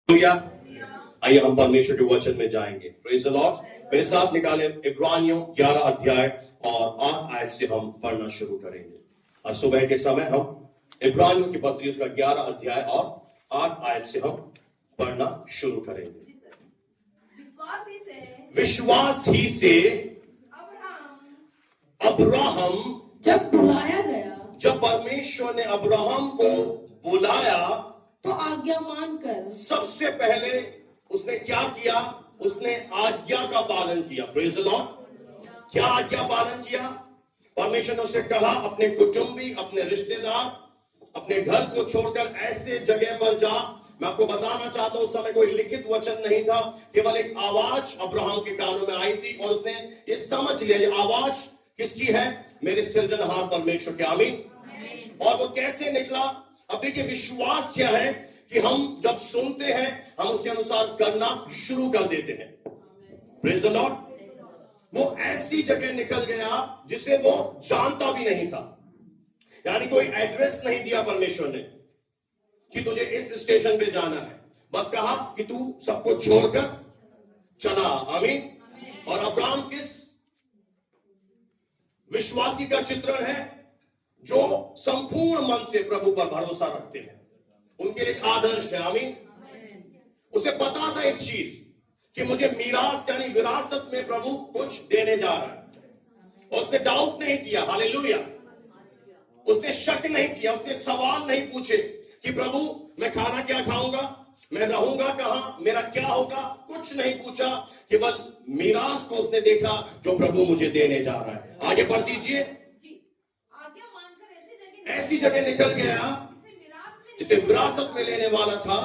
आइए हम परमेश्वर के वचन में जाएंगे। Praise the Lord. मेरे साथ निकाले इब्रानियों 11 अध्याय और 8 आयत से हम पढ़ना शुरू करेंगे। आज सुबह के समय हम इब्रानियों की पत्री उसका 11 अध्याय और 8 आयत से हम पढ़ना शुरू करेंगे। विश्वास ही से अब्राहम जब बुलाया गया, जब परमेश्वर ने अब्राहम को बुलाया तो आज्ञा मानकर सबसे पहले उसने क्या किया? उसने आज्ञा का पालन किया। Praise the Lord. क्या आज्ञा पालन किया? परमेश्वर ने उससे कहा अपने कुटुंबी, अपने रिश्तेदार, अपने घर को छोड़कर ऐसे जगह पर जा। मैं आपको बताना चाहता हूं, उस समय कोई लिखित वचन नहीं था, केवल एक आवाज अब्राहम के कानों में आई थी और उसने ये समझ लिया ये आवाज किसकी है? मेरे सृजनहार परमेश्वर के। आमीन। और वो कैसे निकला? अब देखिए, विश्वास क्या है कि हम जब सुनते हैं हम उसके अनुसार करना शुरू कर देते हैं। Praise the Lord. वो ऐसी जगह निकल गया जिसे वो जानता भी नहीं था, यानी कोई एड्रेस नहीं दिया परमेश्वर ने कि तुझे इस स्टेशन पे जाना है, बस कहा कि तू सबको छोड़कर चला। आमीन। और अब्राहम किस विश्वासी का चित्रण है? जो संपूर्ण मन से प्रभु पर भरोसा रखते हैं, उनके लिए आदर्श है। आमीन। उसे पता था एक चीज कि मुझे मीरास यानी विरासत में प्रभु कुछ देने जा रहा है। और उसने डाउट नहीं किया। हालेलुया। उसने शक नहीं किया, उसने सवाल नहीं पूछे कि प्रभु मैं खाना क्या खाऊंगा, मैं रहूंगा कहां, मेरा क्या होगा, कुछ नहीं पूछा। केवल मीरास को उसने देखा जो प्रभु मुझे देने जा रहा है। आगे बढ़ दीजिए। ऐसी जगह निकल गया जिसे विरासत में लेने वाला था।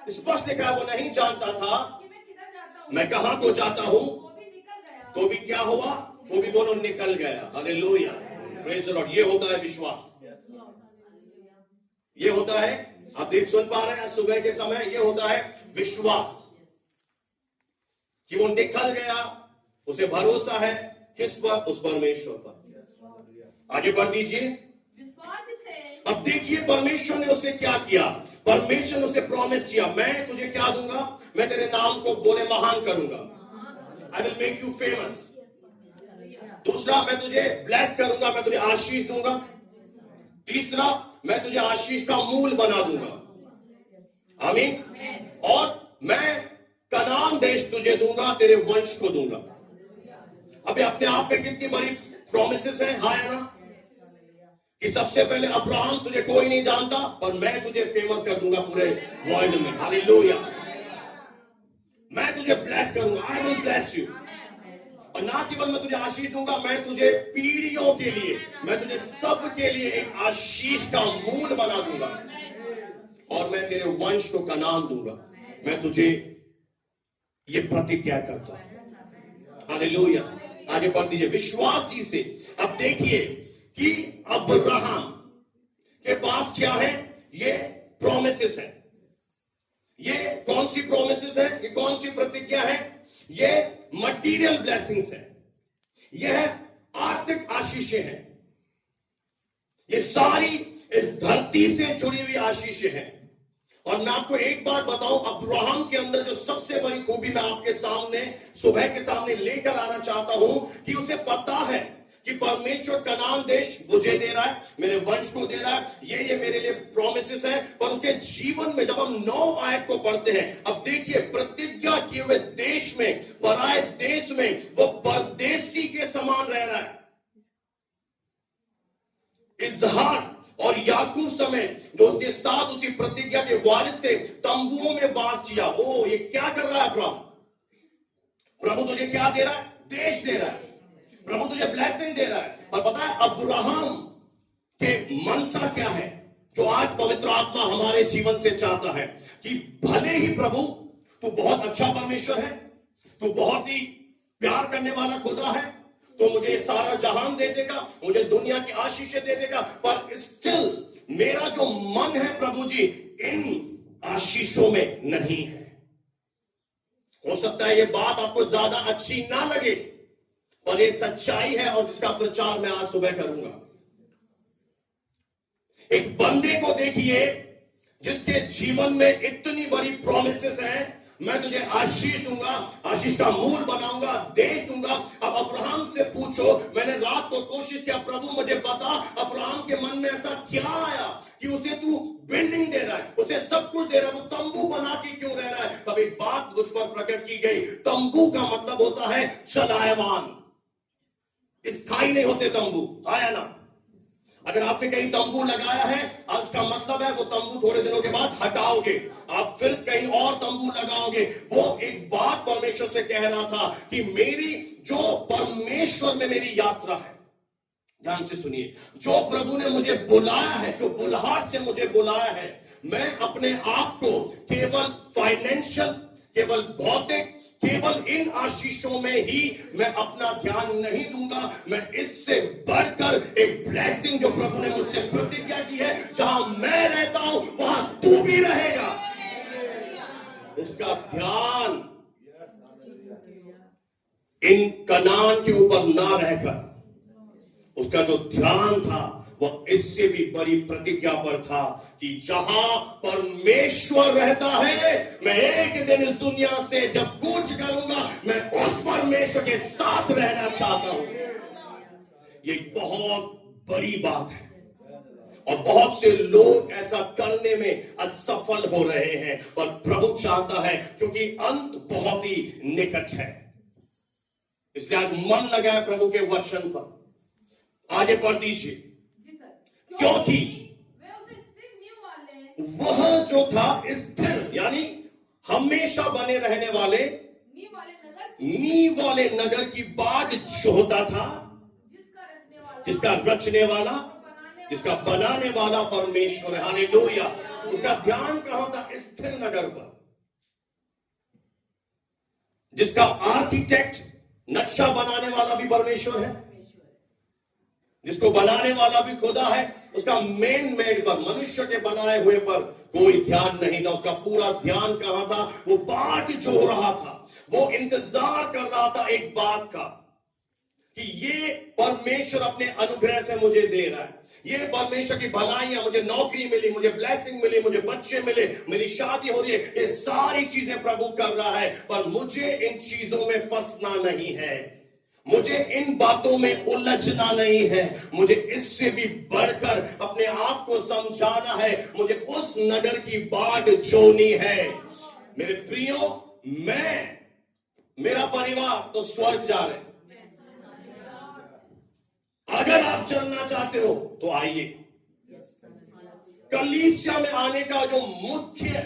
स्पष्ट लिखा वो नहीं जानता था मैं कहां को जाता हूं, तो भी क्या हुआ? वो भी बोलो निकल गया। हालेलुया। Praise the Lord. ये होता है विश्वास। ये होता है, आप देख सुन पा रहे हैं सुबह के समय, ये होता है विश्वास कि वो निकल गया। उसे भरोसा है किस पर? उस परमेश्वर पर। आगे बढ़ दीजिए। अब देखिए परमेश्वर ने उसे क्या किया। परमेश्वर ने उसे प्रॉमिस किया, मैं तुझे क्या दूंगा? मैं तेरे नाम को बोले महान करूंगा। I will make you famous. दूसरा, मैं तुझे ब्लेस करूंगा, मैं तुझे आशीष दूंगा। तीसरा, मैं तुझे आशीष का मूल बना दूंगा। आमीन। और मैं कनान देश तुझे दूंगा, तेरे वंश को दूंगा। अभी अपने आप में कितनी बड़ी प्रॉमिसेस है, हाँ या ना? कि सबसे पहले अब्राहम तुझे कोई नहीं जानता, पर मैं तुझे फेमस कर दूंगा पूरे वर्ल्ड में। हालेलुया। मैं तुझे ब्लेस करूंगा, आई विल ब्लेस यू। और ना केवल मैं तुझे आशीष दूंगा, मैं तुझे पीढ़ियों के लिए, मैं तुझे सब के लिए एक आशीष का मूल बना दूंगा। और मैं तेरे वंश को कनान दूंगा। मैं तुझे ये प्रतिज्ञा करता हूं। हालेलुया। आगे बढ़ दीजिए। विश्वास ही से अब देखिए कि अब्राहम के पास क्या है? ये प्रोमिसेस है। ये कौन सी प्रोमिसेस है? ये कौन सी प्रतिज्ञा है? ये मटीरियल ब्लेसिंग्स है, यह आर्थिक आशीषें हैं। ये सारी इस धरती से जुड़ी हुई आशीषें हैं। और मैं आपको एक बात बताऊं, अब्राहम के अंदर जो सबसे बड़ी खूबी मैं आपके सामने सुबह के सामने लेकर आना चाहता हूं कि उसे पता है कि परमेश्वर कनान देश मुझे दे रहा है, मेरे वंश को दे रहा है, ये मेरे लिए प्रॉमिसेस है। पर उसके जीवन में जब हम 9 आयत को पढ़ते हैं, अब देखिए प्रतिज्ञा किए हुए देश में, पराए देश में वो परदेसी के समान रह रहा है। इजहार और याकूब समय जो उसके साथ उसी प्रतिज्ञा के वारिस थे, तंबुओं में वास किया। ओ ये क्या कर रहा है अब्राहम? प्रभु तुझे क्या दे रहा है? देश दे रहा है। प्रभु तुझे ब्लेसिंग दे रहा है। और पता है अब्राहम के मनसा क्या है, जो आज पवित्र आत्मा हमारे जीवन से चाहता है कि भले ही प्रभु तू बहुत अच्छा परमेश्वर है, तू बहुत ही प्यार करने वाला खुदा है, तो मुझे सारा जहान दे देगा, मुझे दुनिया की आशीषें दे देगा, पर स्टिल मेरा जो मन है प्रभु जी इन आशीषों में नहीं है। हो सकता है ये बात आपको ज्यादा अच्छी ना लगे, पर ये सच्चाई है और जिसका प्रचार मैं आज सुबह करूंगा। एक बंदे को देखिए जिसके जीवन में इतनी बड़ी प्रॉमिसेस हैं, मैं तुझे आशीष दूंगा, आशीष का मूल बनाऊंगा, देश दूंगा। अब अब्राहम से पूछो, मैंने रात को कोशिश किया, प्रभु मुझे बता अब्राहम के मन में ऐसा क्या आया कि उसे तू बिल्डिंग दे रहा है, उसे सब कुछ दे रहा है, वो तंबू बना के क्यों रह रहा है? तब एक बात मुझ पर प्रकट की गई, तंबू का मतलब होता है चलायमान, स्थायी नहीं होते तंबू। आया ना? अगर आपने कहीं तंबू लगाया है, उसका मतलब है वो तंबू थोड़े दिनों के बाद हटाओगे, आप फिर कहीं और तंबू लगाओगे। वो एक बात परमेश्वर से कह रहा था कि मेरी जो परमेश्वर में मेरी यात्रा है, ध्यान से सुनिए, जो प्रभु ने मुझे बुलाया है, जो बुलाहट से मुझे बुलाया है, मैं अपने आप को केवल फाइनेंशियल, केवल भौतिक, केवल इन आशीषों में ही मैं अपना ध्यान नहीं दूंगा। मैं इससे बढ़कर एक ब्लेसिंग जो प्रभु ने मुझसे प्रतिज्ञा की है, जहां मैं रहता हूं वहां तू भी रहेगा, उसका ध्यान इन कनान के ऊपर ना रहकर, उसका जो ध्यान था वो इससे भी बड़ी प्रतिज्ञा पर था कि जहां परमेश्वर रहता है, मैं एक दिन इस दुनिया से जब कूच करूंगा, मैं उस परमेश्वर के साथ रहना चाहता हूं। ये बहुत बड़ी बात है और बहुत से लोग ऐसा करने में असफल हो रहे हैं, और प्रभु चाहता है, क्योंकि अंत बहुत ही निकट है। इसलिए आज मन लगाए प्रभु के वचन पर। आगे पढ़ दीजिए। क्योंकि वह जो था स्थिर, यानी हमेशा बने रहने वाले, नींव वाले नगर की बाट जोहता था, जिसका रचने वाला, जिसका बनाने वाला परमेश्वर है। हालेलुया। उसका ध्यान कहां था? स्थिर नगर पर। जिसका आर्किटेक्ट, नक्शा बनाने वाला भी परमेश्वर है, जिसको बनाने वाला भी खुदा है। उसका मेन मेड पर, मनुष्य के बनाए हुए पर कोई ध्यान नहीं था। उसका पूरा ध्यान कहां था? वो बाट जो रहा था, वो इंतजार कर रहा था एक बात का कि ये परमेश्वर अपने अनुग्रह से मुझे दे रहा है, ये परमेश्वर की भलाइयां, मुझे नौकरी मिली, मुझे ब्लेसिंग मिली, मुझे बच्चे मिले, मेरी शादी हो रही है, ये सारी चीजें प्रभु कर रहा है, पर मुझे इन चीजों में फंसना नहीं है, मुझे इन बातों में उलझना नहीं है, मुझे इससे भी बढ़कर अपने आप को समझाना है, मुझे उस नगर की बाट जोनी है। मेरे प्रियो, मैं, मेरा परिवार तो स्वर्ग जा रहे हैं। अगर आप चलना चाहते हो तो आइए। कलीसिया में आने का जो मुख्य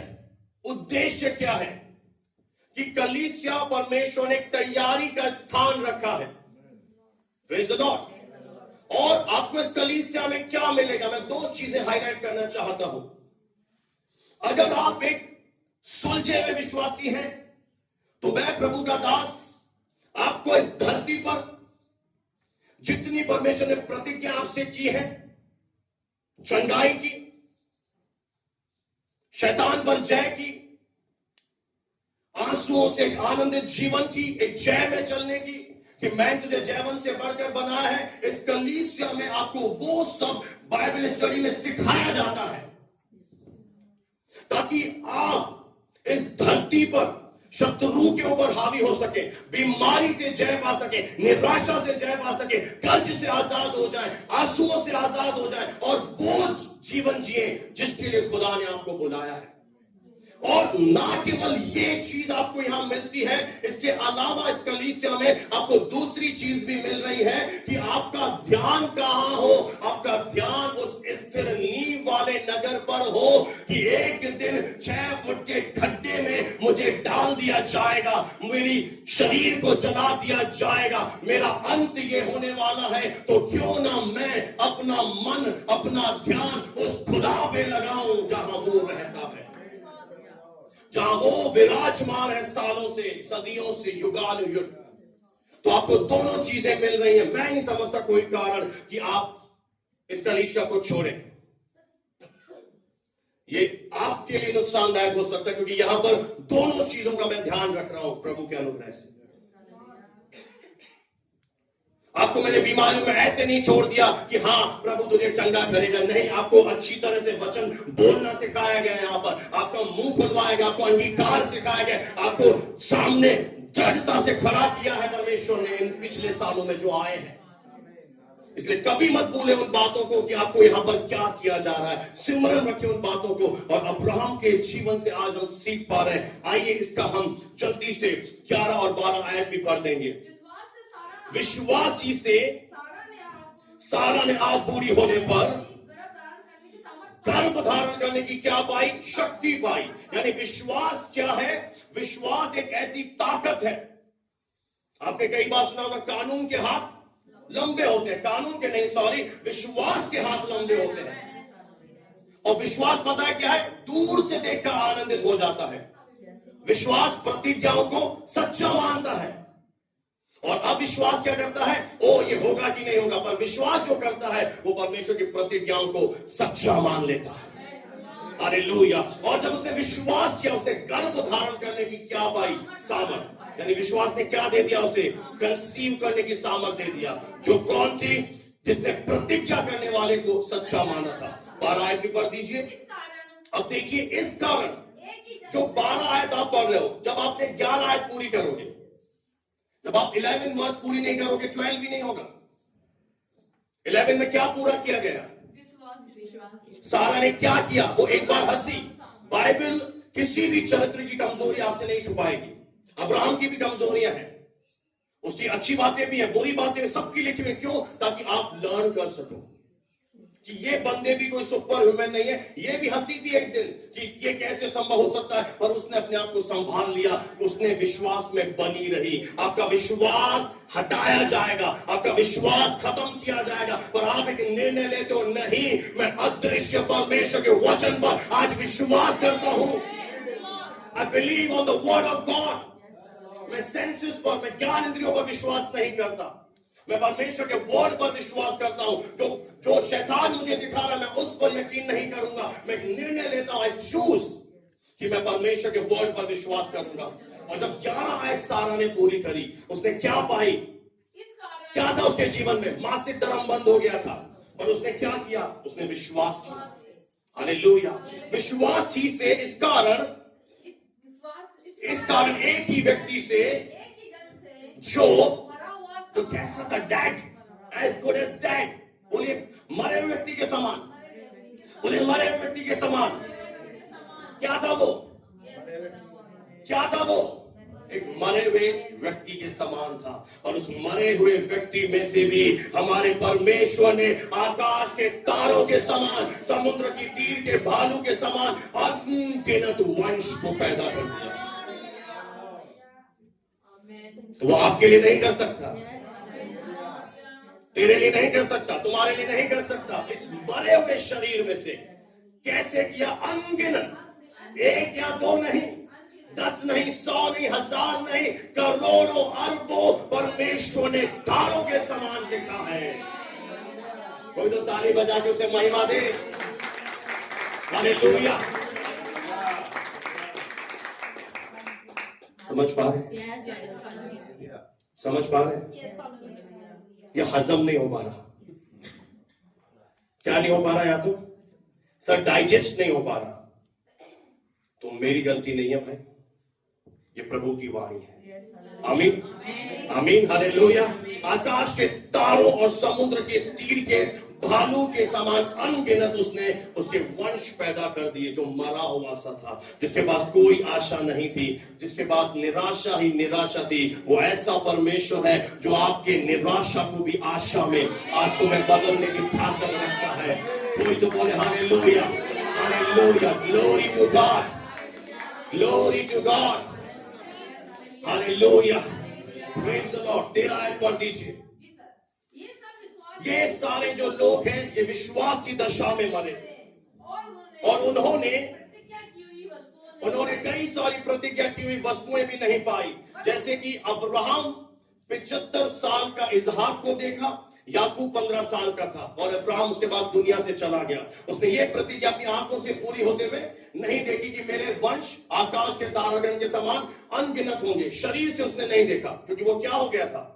उद्देश्य क्या है कि कलीसिया, परमेश्वर ने एक तैयारी का स्थान रखा है। Praise the Lord. और आपको इस कलीसिया में क्या मिलेगा? मैं दो चीजें हाईलाइट करना चाहता हूं। अगर आप एक सुलझे हुए विश्वासी हैं, तो मैं प्रभु का दास आपको इस धरती पर जितनी परमेश्वर ने प्रतिज्ञा आपसे की है, चंगाई की, शैतान पर जय की, आंसुओं से एक आनंदित जीवन की, एक जय में चलने की, कि मैं तुझे जयवन से बढ़कर बनाया है, इस कलीसिया में आपको वो सब बाइबल स्टडी में सिखाया जाता है, ताकि आप इस धरती पर शत्रु के ऊपर हावी हो सके, बीमारी से जय पा सके, निराशा से जय पा सके, कर्ज से आजाद हो जाए, आंसुओं से आजाद हो जाए, और वो जीवन जिए जिसके लिए खुदा ने आपको बुलाया है। और ना केवल ये चीज आपको यहां मिलती है, इसके अलावा इस कलीसिया में आपको दूसरी चीज भी मिल रही है कि आपका ध्यान कहां हो? आपका ध्यान उस स्थिर नींव वाले नगर पर हो कि एक दिन 6 फुट के खड्डे में मुझे डाल दिया जाएगा, मेरी शरीर को जला दिया जाएगा, मेरा अंत ये होने वाला है, तो क्यों ना मैं अपना मन, अपना ध्यान उस खुदा पे लगाऊं जहां वो रहता है, जहां वो विराजमान है सालों से, सदियों से, युगानुयुग। तो आपको दोनों चीजें मिल रही हैं। मैं नहीं समझता कोई कारण कि आप इस कलीसिया को छोड़ें। ये आपके लिए नुकसानदायक हो सकता है, क्योंकि यहां पर दोनों चीजों का मैं ध्यान रख रहा हूं प्रभु के अनुग्रह से। आपको मैंने बीमारियों में ऐसे नहीं छोड़ दिया कि हाँ प्रभु तुझे चंगा करेगा, नहीं, आपको अच्छी तरह से वचन बोलना सिखाया गया है। यहाँ पर आपका मुंह खुलवाया गया, आपको अंगीकार सिखाया गया, आपको सामने दृढ़ता से खड़ा किया है परमेश्वर ने इन पिछले सालों में जो आए हैं। इसलिए कभी मत भूले उन बातों को कि आपको यहाँ पर क्या किया जा रहा है, सिमरन रखिए उन बातों को। और अब्राहम के जीवन से आज हम सीख पा रहे हैं। आइए इसका हम जल्दी से 11 और 12 आयत भी पढ़ देंगे। विश्वास ही से सारा ने आप बूढ़ी होने पर गर्भ धारण करने की क्या पाई? शक्ति पाई। यानी विश्वास क्या है? विश्वास एक ऐसी ताकत है। आपने कई बार सुना होगा कानून के हाथ लंबे होते हैं, कानून के नहीं, सॉरी, विश्वास के हाथ लंबे होते हैं। और विश्वास पता है क्या है? दूर से देखकर आनंदित हो जाता है। विश्वास प्रतिज्ञाओं को सच्चा मानता है। और अविश्वास क्या करता है? ओ ये होगा कि नहीं होगा। पर विश्वास जो करता है वो परमेश्वर की प्रतिज्ञाओं को सच्चा मान लेता है। हालेलुया। और जब उसने विश्वास किया, उसने गर्भ धारण करने की क्या पाई? सामर्थ। यानी विश्वास ने क्या दे दिया? उसे कंसीव करने की सामर्थ दे दिया। जो कौन थी? जिसने प्रतिज्ञा करने वाले को सच्चा माना था। 12 आयत भी पढ़ दीजिए। अब देखिए इस कारण जो 12 आयत आप पढ़ रहे हो, जब आपने 11 आयत पूरी करोगे, जब आप 11 वर्ष पूरी नहीं करोगे 12 भी नहीं होगा। 11 में क्या पूरा किया गया? सारा ने क्या किया? वो एक बार हंसी। बाइबल किसी भी चरित्र की कमजोरी आपसे नहीं छुपाएगी। अब्राहम की भी कमजोरियां हैं, उसकी अच्छी बातें भी हैं, बुरी बातें सबकी लिखी हुई। क्यों? ताकि आप लर्न कर सको कि ये बंदे भी कोई सुपर ह्यूमन नहीं है। ये भी हंसी थी एक दिन कि ये कैसे संभव हो सकता है, पर उसने अपने आप को संभाल लिया, उसने विश्वास में बनी रही। आपका विश्वास हटाया जाएगा, आपका विश्वास खत्म किया जाएगा, पर आप एक निर्णय लेते हो, नहीं, मैं अदृश्य परमेश्वर के वचन पर आज विश्वास करता हूं। I believe on the word of God. मैं सेंसेस पर, मैं ज्ञान इंद्रियों पर विश्वास नहीं करता, मैं परमेश्वर के वर्ड पर विश्वास करता हूं। जो शैतान मुझे दिखा रहा है, मैं उस पर यकीन नहीं करूंगा। मैं एक निर्णय लेता हूं, आई चूज कि मैं परमेश्वर के वर्ड पर विश्वास करूंगा। और जब 11 आयत सारा ने पूरी करी, उसने क्या पाई? क्या था उसके जीवन में? मासिक धर्म बंद हो गया था, पर उसने क्या किया? उसने विश्वास किया। हालेलुया। विश्वास ही से इस कारण एक ही व्यक्ति से जो कैसा था? Dead, as good as dead. बोलिए मरे हुए व्यक्ति के समान। बोलिए मरे हुए व्यक्ति के समान। क्या था वो? क्या था वो? एक मरे हुए व्यक्ति के समान था। और उस मरे हुए व्यक्ति में से भी हमारे परमेश्वर ने आकाश के तारों के समान, समुद्र की तीर के भालू के समान अनगिनत वंश को पैदा कर दिया। तो वो आपके लिए नहीं कर सकता, तेरे लिए नहीं कर सकता, तुम्हारे लिए नहीं कर सकता। इस मरे हुए शरीर में से कैसे किया? अनगिनत, 1 या 2 नहीं, 10 नहीं, 100 नहीं, 1000 नहीं, करोड़ों अरबों परमेश्वर ने तारों के समान लिखा है। कोई तो ताली बजा के उसे महिमा दे। हालेलुया। समझ पा रहे? समझ पा रहे? ये हजम नहीं हो पा रहा। क्या नहीं हो पा रहा? या तो सर डाइजेस्ट नहीं हो पा रहा। तो मेरी गलती नहीं है भाई, ये प्रभु की वाणी है। आमीन, आमीन, हालेलुया। आकाश के तारों और समुद्र के तीर के भालू के समान अनगिनत उसने उसके वंश पैदा कर दिए। जो मरा हुआ सा था, जिसके पास कोई आशा नहीं थी, जिसके पास निराशा ही निराशा थी, वो ऐसा परमेश्वर है जो आपके निराशा को भी आशा में, आंसू में बदलने की ताकत रखता है। कोई तो बोले hallelujah, hallelujah, glory to God, glory to God, hallelujah, praise the Lord. 13 आयत पढ़ दीजिए। ये सारे जो लोग हैं, ये विश्वास की दशा में मरे और उन्होंने कई सारी प्रतिज्ञा की हुई वस्तुएं भी नहीं पाई। जैसे कि अब्राहम 75 साल का इसहाक को देखा, याकूब 15 साल का था, और अब्राहम उसके बाद दुनिया से चला गया। उसने ये प्रतिज्ञा अपनी आंखों से पूरी होते हुए नहीं देखी कि मेरे वंश आकाश के तारागण के समान अनगिनत होंगे। शरीर से उसने नहीं देखा, क्योंकि वो क्या हो गया था?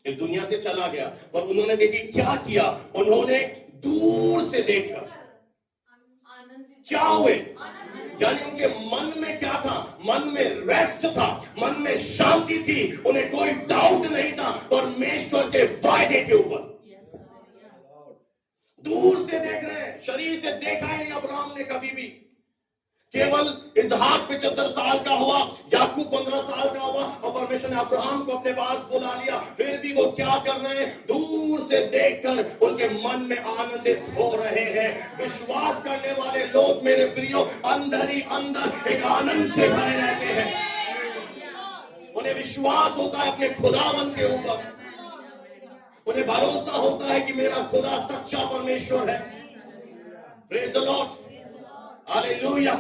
इस दुनिया से चला गया। और उन्होंने देखिए क्या किया, उन्होंने दूर से देखकर क्या हुए, यानी उनके मन में क्या था, मन में रेस्ट था, मन में शांति थी, उन्हें कोई डाउट नहीं था परमेश्वर के वायदे के ऊपर। दूर से देख रहे हैं, शरीर से देखा ही नहीं अब्राहम ने कभी भी। केवल इसहाक 75 साल का हुआ, याकूब 15 साल का हुआ और परमेश्वर ने अब्राहम को अपने पास बुला लिया। फिर भी वो क्या कर रहे हैं, दूर से देखकर उनके मन में आनंदित हो रहे हैं। विश्वास करने वाले लोग मेरे प्रियो अंदर ही अंदर एक आनंद से भरे रहते हैं। उन्हें विश्वास होता है अपने खुदावन के ऊपर, उन्हें भरोसा होता है कि मेरा खुदा सच्चा परमेश्वर है। Praise the Lord, hallelujah.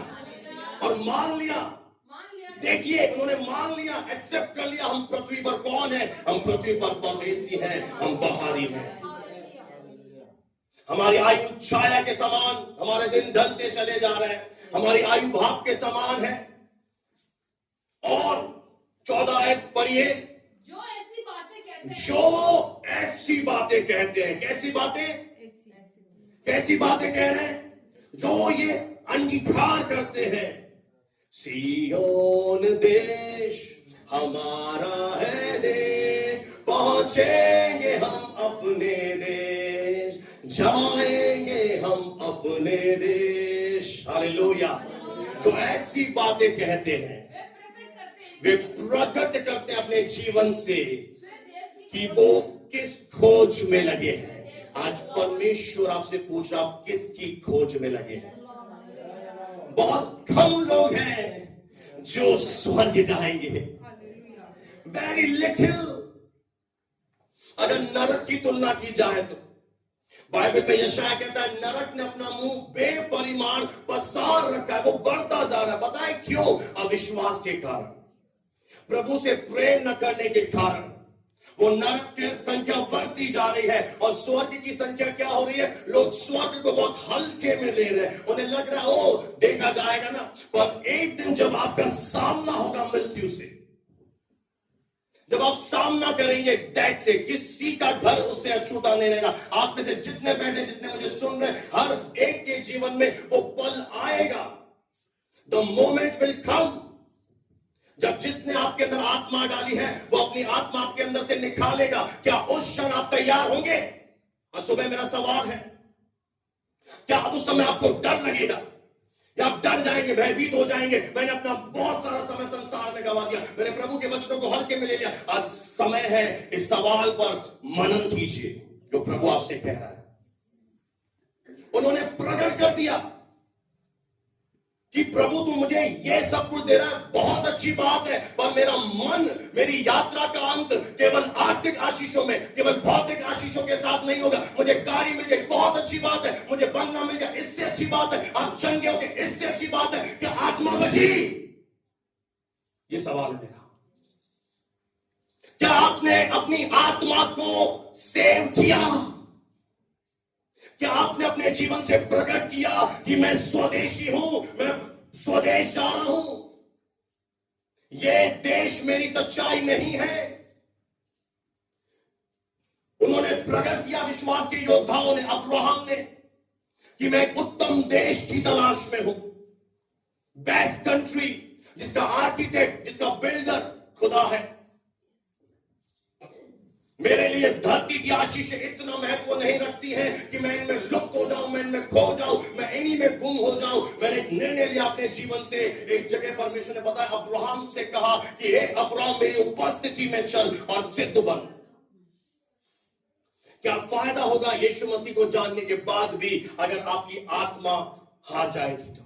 और मान लिया, देखिए उन्होंने मान लिया, एक्सेप्ट कर लिया, हम पृथ्वी पर कौन है, हम पृथ्वी पर परदेसी हैं, हम बाहरी हैं। हमारी आयु छाया के समान, हमारे दिन ढलते चले जा रहे हैं, हमारी आयु भाप के समान है। और 14 आयत पढ़िए, जो ऐसी बातें कहते हैं, जो ऐसी बातें कहते हैं, कैसी बातें, कैसी बातें कह रहे हैं, जो ये अंगीकार करते हैं, सियोन देश हमारा है देश, पहुंचेंगे हम अपने देश, जाएंगे हम अपने देश। हालेलुया। जो ऐसी बातें कहते हैं, वे प्रकट करते हैं अपने जीवन से कि वो किस खोज में लगे हैं। आज परमेश्वर आपसे पूछ रहा, आप किसकी खोज में लगे हैं? बहुत कम लोग हैं जो स्वर्ग जाएंगे, वेरी लिटिल। अगर नरक की तुलना की जाए तो बाइबल में यशायाह कहता है, नरक ने अपना मुंह बेपरिमाण पसार रखा है, वो बढ़ता जा रहा है। बताए क्यों? अविश्वास के कारण, प्रभु से प्रेम न करने के कारण वो नरक की संख्या बढ़ती जा रही है और स्वर्ग की संख्या क्या हो रही है? लोग स्वर्ग को बहुत हल्के में ले रहे हैं। उन्हें लग रहा है ओ देखा जाएगा ना, पर एक दिन जब आपका सामना होगा मृत्यु से, जब आप सामना करेंगे डेथ से, किसी का घर उससे अछूता नहीं रहेगा। आप में से जितने बैठे, जितने मुझे सुन रहे, हर एक के जीवन में वो पल आएगा। द मोमेंट विल कम, जब जिसने आपके अंदर आत्मा डाली है वो अपनी आत्मा आपके अंदर से निकालेगा। क्या उस क्षण आप तैयार होंगे? और सुबह मेरा सवाल है, क्या उस समय आपको डर लगेगा या आप डर जाएंगे, भयभीत हो जाएंगे? मैंने अपना बहुत सारा समय संसार में गवा दिया, मैंने प्रभु के वचनों को हल्के में ले लिया। आज समय है इस सवाल पर मनन कीजिए जो प्रभु आपसे कह रहा है। उन्होंने प्रकट कर दिया कि प्रभु तू मुझे ये सब कुछ दे रहा है, बहुत अच्छी बात है, पर मेरा मन, मेरी यात्रा का अंत केवल आर्थिक आशीषों में, केवल भौतिक आशीषों के साथ नहीं होगा। मुझे गाड़ी मिल गई, बहुत अच्छी बात है, मुझे बंगला मिल गया, इससे अच्छी बात है, आप चंगे हो गए, इससे अच्छी बात है, कि आत्मा बची। ये सवाल है मेरा, क्या आपने अपनी आत्मा को सेव किया? क्या आपने अपने जीवन से प्रकट किया कि मैं स्वदेशी हूं, मैं स्वदेश जा रहा हूं, ये देश मेरी सच्चाई नहीं है? उन्होंने प्रकट किया, विश्वास के योद्धाओं ने, अब्राहम ने, कि मैं एक उत्तम देश की तलाश में हूं, बेस्ट कंट्री, जिसका आर्किटेक्ट, जिसका बिल्डर खुदा है। मेरे लिए धरती की आशीषें इतना महत्व नहीं रखती हैं कि मैं इनमें लुप्त हो जाऊं, मैं इनमें खो जाऊं, मैं इन्हीं में गुम हो जाऊं। मैंने एक निर्णय लिया अपने जीवन से। एक जगह परमेश्वर ने बताया, अब्राहम से कहा कि हे अब्राहम, मेरी उपस्थिति में चल और सिद्ध बन। क्या फायदा होगा यीशु मसीह को जानने के बाद भी अगर आपकी आत्मा हार जाएगी तो?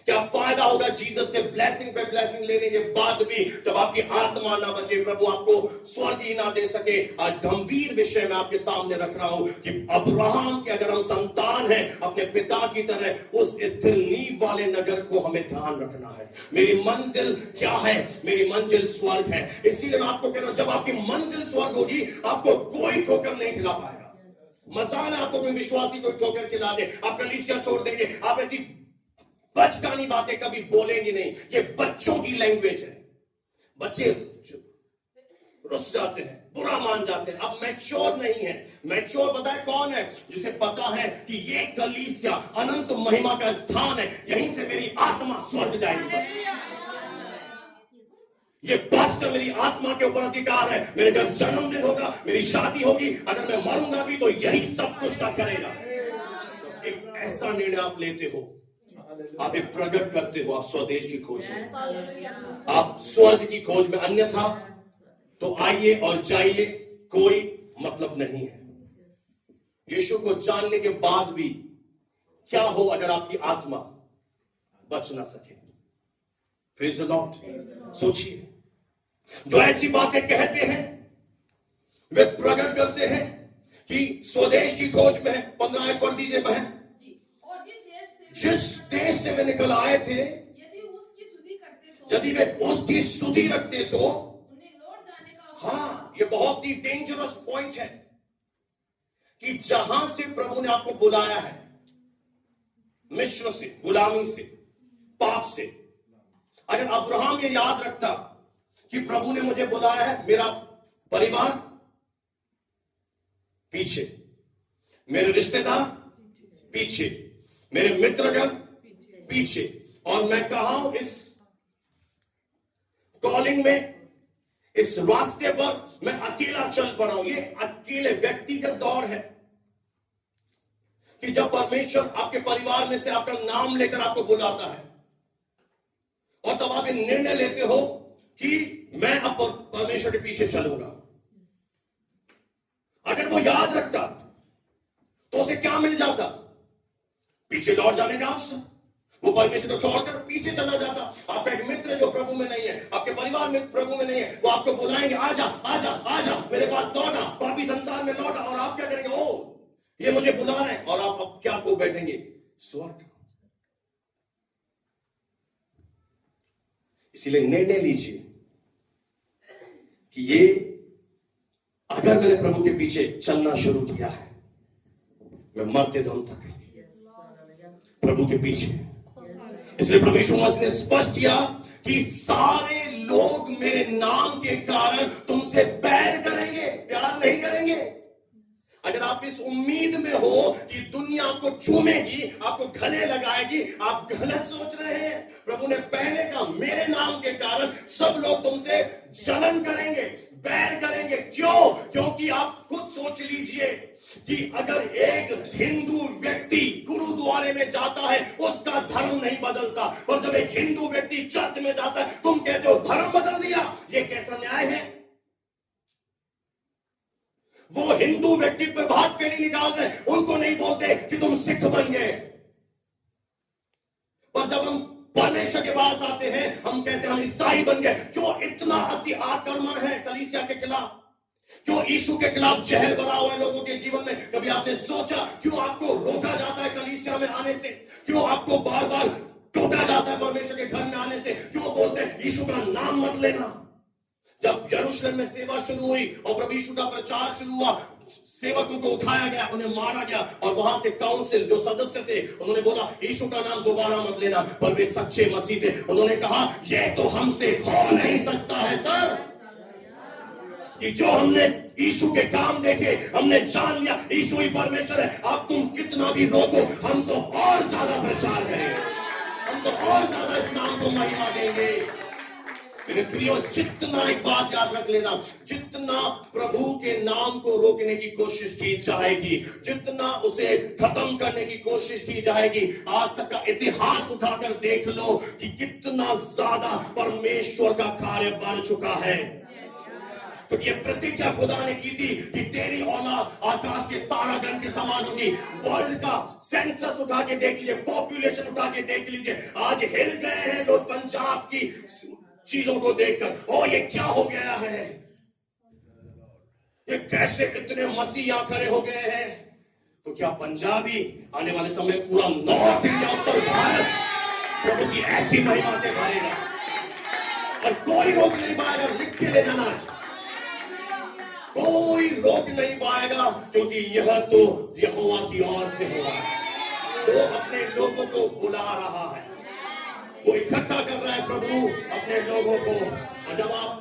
क्या फायदा होगा जीसस से ब्लेसिंग पे ब्लेसिंग लेने के बाद भी जब आपकी आत्मा ना बचे, प्रभु आपको स्वर्ग ही ना दे सके? आज गंभीर विषय में आपके सामने रख रहा हूं कि अब्राहम के अगर हम संतान हैं अपने पिता की तरह, उस स्थिर नींव वाले नगर को हमें ध्यान रखना है। मेरी मंजिल क्या है? मेरी मंजिल स्वर्ग है। इसीलिए मैं आपको कह रहा हूं, जब आपकी मंजिल स्वर्ग होगी, आपको कोई ठोकर नहीं खिला पाएगा। मजाल है आपको कोई विश्वासी कोई ठोकर खिला दे, आप कलीसिया छोड़ देंगे, आप ऐसी बचकानी बातें कभी बोलेंगे नहीं। ये बच्चों की लैंग्वेज है, बच्चे रुस जाते हैं, बुरा मान जाते हैं। अब मैच्योर नहीं है। मैच्योर पता है कौन है? जिसे पता है कि ये कलीसिया अनंत महिमा का स्थान है, यहीं से मेरी आत्मा स्वर्ग जाएगी। ये वास्तव मेरी आत्मा के ऊपर अधिकार है। मेरे जब जन्मदिन होगा, मेरी शादी होगी, अगर मैं मरूंगा भी तो यही सब कुछ का करेगा। तो एक ऐसा निर्णय आप लेते हो, आप एक प्रकट करते हो, आप स्वदेश की खोज में, आप स्वर्ग की खोज में। अन्यथा तो आइए और जाइए, कोई मतलब नहीं है। यीशु को जानने के बाद भी क्या हो अगर आपकी आत्मा बच ना सके? Praise the Lord. सोचिए, जो ऐसी बातें कहते हैं, वे प्रकट करते हैं कि स्वदेश की खोज में। 15 पढ़ दीजिए बहन। और जिस देश से वे निकल आए थे, यदि उसकी स्तुति करते तो यदि वे उसकी स्तुति रखते तो उन्हें लौट जाने का हाँ, ये बहुत ही डेंजरस पॉइंट है कि जहां से प्रभु ने आपको बुलाया है, मिस्र से, गुलामी से, पाप से, अगर अब्राहम ये याद रखता कि प्रभु ने मुझे बुलाया है, मेरा परिवार पीछे, मेरे रिश्तेदार पीछे, मेरे मित्रगण पीछे, और मैं कहा हूं इस कॉलिंग में, इस रास्ते पर मैं अकेला चल पड़ा हूं। ये अकेले व्यक्तिगत दौड़ है कि जब परमेश्वर आपके परिवार में से आपका नाम लेकर आपको बुलाता है और तब आप ये निर्णय लेते हो कि मैं अब परमेश्वर के पीछे चलूंगा। अगर वो याद रखता तो उसे क्या मिल जाता? पीछे लौट जाने का अवसर। वो परमेश्वर को छोड़कर पीछे चला जाता। आपका एक मित्र जो प्रभु में नहीं है, आपके परिवार में प्रभु में नहीं है, वो आपको बुलाएंगे, आजा आजा आजा मेरे पास लौटा, पापी संसार में लौटा। और आप क्या करेंगे? ओ, ये मुझे बुला रहे हैं। और आप अब क्या खो बैठेंगे? स्वर्ग। इसीलिए निर्णय लीजिए कि ये अगर मैंने प्रभु के पीछे चलना शुरू किया है, मैं मरते दम तक प्रभु के पीछे। इसलिए प्रभु यीशु मसीह ने स्पष्ट किया कि सारे लोग मेरे नाम के कारण तुमसे बैर करेंगे, प्यार नहीं करेंगे। अगर आप इस उम्मीद में हो कि दुनिया आपको चूमेगी, आपको गले लगाएगी, आप गलत सोच रहे हैं। प्रभु ने पहले कहा, मेरे नाम के कारण सब लोग तुमसे जलन करेंगे, बैर करेंगे। क्यों? क्योंकि आप खुद सोच लीजिए कि अगर एक हिंदू व्यक्ति गुरुद्वारे में जाता है, उसका धर्म नहीं बदलता, और जब एक हिंदू व्यक्ति चर्च में जाता है, तुम कहते हो धर्म बदल दिया। ये कैसा न्याय है? वो हिंदू व्यक्ति पर भाग फेरी निकाल रहे, उनको नहीं बोलते कि तुम सिख बन गए। पर जब हम परमेश्वर के पास आते हैं, हम कहते हैं हम ईसाई बन गए। क्यों इतना अति आक्रमण है कलीसिया के खिलाफ? क्यों यीशु के खिलाफ जहर भरा हुआ है लोगों के जीवन में? कभी आपने सोचा क्यों आपको रोका जाता है कलीसिया में आने से? क्यों आपको बार बार टोका जाता है परमेश्वर के घर में आने से? क्यों बोलते हैं यीशु का नाम मत लेना? जब यरूशलेम में सेवा शुरू हुई और प्रभु यीशु का प्रचार शुरू हुआ, सेवकों को उठाया गया, उन्हें मारा गया, और वहां से काउंसिल जो सदस्य थे, उन्होंने बोला यीशु का नाम दोबारा मत लेना। पर वे सच्चे मसीह थे, उन्होंने कहा ये तो हमसे हो नहीं सकता है सर, कि जो हमने यीशु के काम देखे, हमने जान लिया यीशु ही परमेश्वर है। अब तुम कितना भी रोको, हम तो और ज्यादा प्रचार करेंगे, हम तो और ज्यादा इस नाम को महिमा देंगे। मेरे प्रियो, जितना, एक बात याद रख लेना, जितना प्रभु के नाम को रोकने की कोशिश की जाएगी, जितना उसे खत्म करने की कोशिश की जाएगी, आज तक का इतिहास उठाकर देख लो कि कितना ज्यादा परमेश्वर का कार्य बढ़ चुका है। तो ये प्रतिज्ञा खुदा ने की थी कि तेरी औलाद आकाश के तारागण के समान होगी। वर्ल्ड का सेंसस उठा के देख लीजिए, पॉपुलेशन उठा के देख लीजिए, आज हिल गए हैं लोग पंजाब की चीजों को देखकर। ओ ये क्या हो गया है? ये कैसे इतने मसीह यहां खड़े हो गए हैं? तो क्या पंजाबी आने वाले समय पूरा नॉर्थ इंडिया, उत्तर भारत प्रभु की ऐसी महिमा से भरेगा और कोई रोक नहीं पाएगा? लिख के ले जाना, कोई रोक नहीं पाएगा, क्योंकि यह तो यहोवा की ओर से हो रहा है। वो अपने लोगों को बुला रहा है, वो इकट्ठा कर रहा है प्रभु अपने लोगों को। और जब आप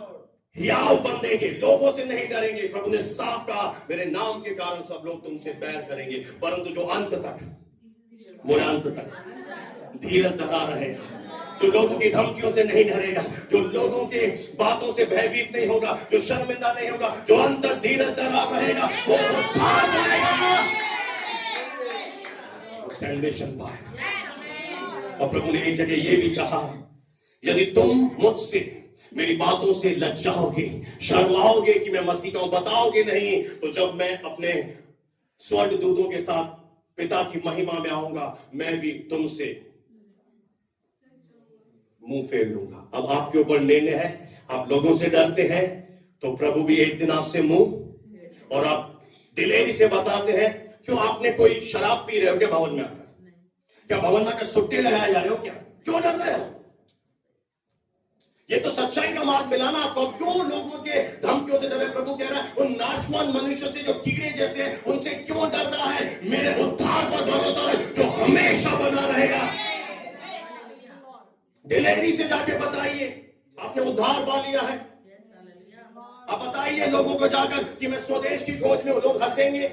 हियाव बंधेंगे, लोगों से नहीं डरेंगे। प्रभु ने साफ कहा, मेरे नाम के कारण सब लोग तुमसे बैर करेंगे, परंतु जो अंत तक, बोले अंत तक धीरज धरा रहेगा, जो लोगों की धमकियों से नहीं डरेगा, जो लोगों के बातों से भयभीत नहीं होगा, जो शर्मिंदा नहीं होगा, जो अंत तक धीरज धरा रहेगा, वो उद्धार पाएगा, सैल्वेशन पाएगा। और प्रभु ने एक जगह ये भी कहा, यदि तुम मुझसे मेरी बातों से लज्जाओगे, शर्माओगे कि मैं मसीह का हूं, बताओगे नहीं, तो जब मैं अपने स्वर्ग दूतों के साथ पिता की महिमा में आऊंगा, मैं भी तुमसे मुंह फेर लूंगा। अब आपके ऊपर निर्णय है, आप लोगों से डरते हैं तो प्रभु भी एक दिन आपसे मुंह, और आप दिलेरी से बताते हैं, क्यों आपने कोई शराब पी रहे हो क्या भवन में आकर? क्या भवन में आकर सुट्टे लगाए जा रहे हो क्या? क्यों डर रहे हो? ये तो सच्चाई का मार्ग मिला ना आपको, क्यों लोगों के धमकियों से डर रहे? प्रभु कह रहा है, उन नाशवान मनुष्य से जो कीड़े जैसे, उनसे क्यों डर रहा है? मेरे उद्धार पर भरोसा है जो हमेशा बना रहेगा। दिलेरी से जाके बताइए आपने उद्धार पा लिया है। अब बताइए लोगों को जाकर कि मैं स्वदेश की खोज में हूं, लोग हंसेंगे,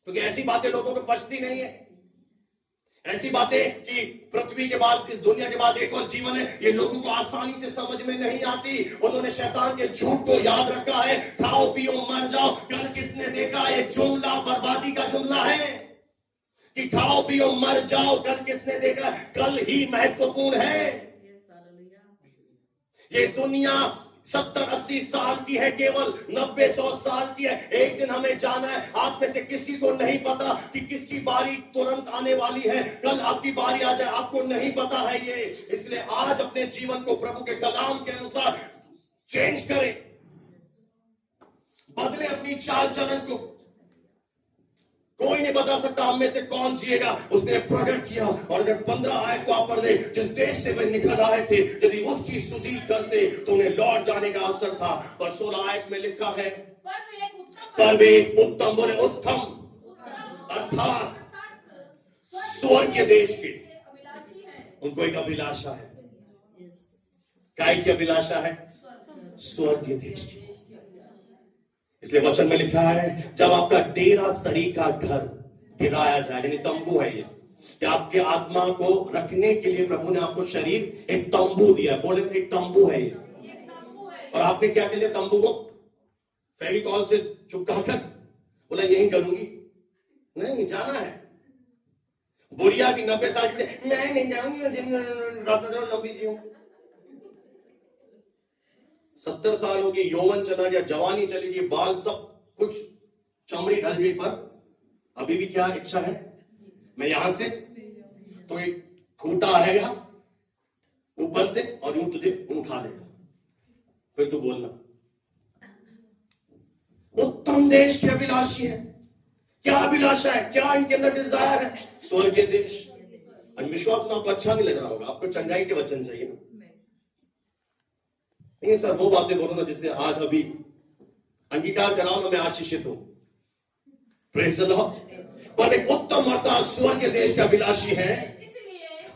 क्योंकि ऐसी बातें लोगों को पचती नहीं है। ऐसी बातें कि पृथ्वी के बाद, इस दुनिया के बाद एक और जीवन है, ये लोगों को आसानी से समझ में नहीं आती। उन्होंने शैतान के झूठ को याद रखा है, खाओ पियो मर जाओ। कल किसने देखा? ये जुमला बर्बादी का जुमला है कि खाओ पियो मर जाओ। कल किसने देखा? कल ही महत्वपूर्ण है। ये दुनिया 70-80 साल की है, केवल 90-100 साल की है। एक दिन हमें जाना है। आप में से किसी को नहीं पता कि किसकी बारी तुरंत आने वाली है, कल आपकी बारी आ जाए, आपको नहीं पता है ये। इसलिए आज अपने जीवन को प्रभु के कलाम के अनुसार चेंज करें, बदले अपनी चाल चलन को। कोई नहीं बता सकता हम में से कौन जिएगा, उसने प्रकट किया। और अगर 15 आयत को आप पढ़ दे, जिस देश से वे निकल आए थे, यदि उसकी स्तुति करते तो उन्हें लौट जाने का अवसर था। पर 16 आयत में लिखा है, पर वे उत्तम, बोले उत्तम, अर्थात स्वर्गीय देश के, उनको एक अभिलाषा है। काय की अभिलाषा है? स्वर्गीय देश की। इसलिए वचन में लिखा है, जब आपका डेरा सरी का घर गिराया जाए, यानी तंबू है ये, कि आपके आत्मा को रखने के लिए प्रभु ने आपको शरीर एक तंबू दिया। बोले एक तंबू है ये। और आपने क्या कर लिया तंबू को? फेविकॉल से चिपका कर बोला यही करूंगी? नहीं, जाना है। बुढ़िया भी 90 साल की, मैं नहीं जाऊंगी, लंबी जी हूं। 70 साल हो गई, यौवन चला गया, जवानी चली गई, बाल सब कुछ, चमड़ी ढल गई, पर अभी भी क्या इच्छा है? मैं यहां से तो एक खूंटा आएगा ऊपर से और यूं तुझे उठा देगा, फिर तू बोलना। उत्तम देश के अभिलाषी है। क्या अभिलाषा है? क्या इनके अंदर डिजायर है? स्वर्गीय देश। विश्वास में आपको अच्छा नहीं लग रहा होगा, आपको चंगाई के वचन चाहिए ना। नहीं सर, वो बातें बोलो ना जिससे आज अभी अंगीकार कराओ ना, मैं आशीषित हूं। Praise the Lord. पर एक उत्तम अर्थात स्वर्गीय देश के अभिलाषी है।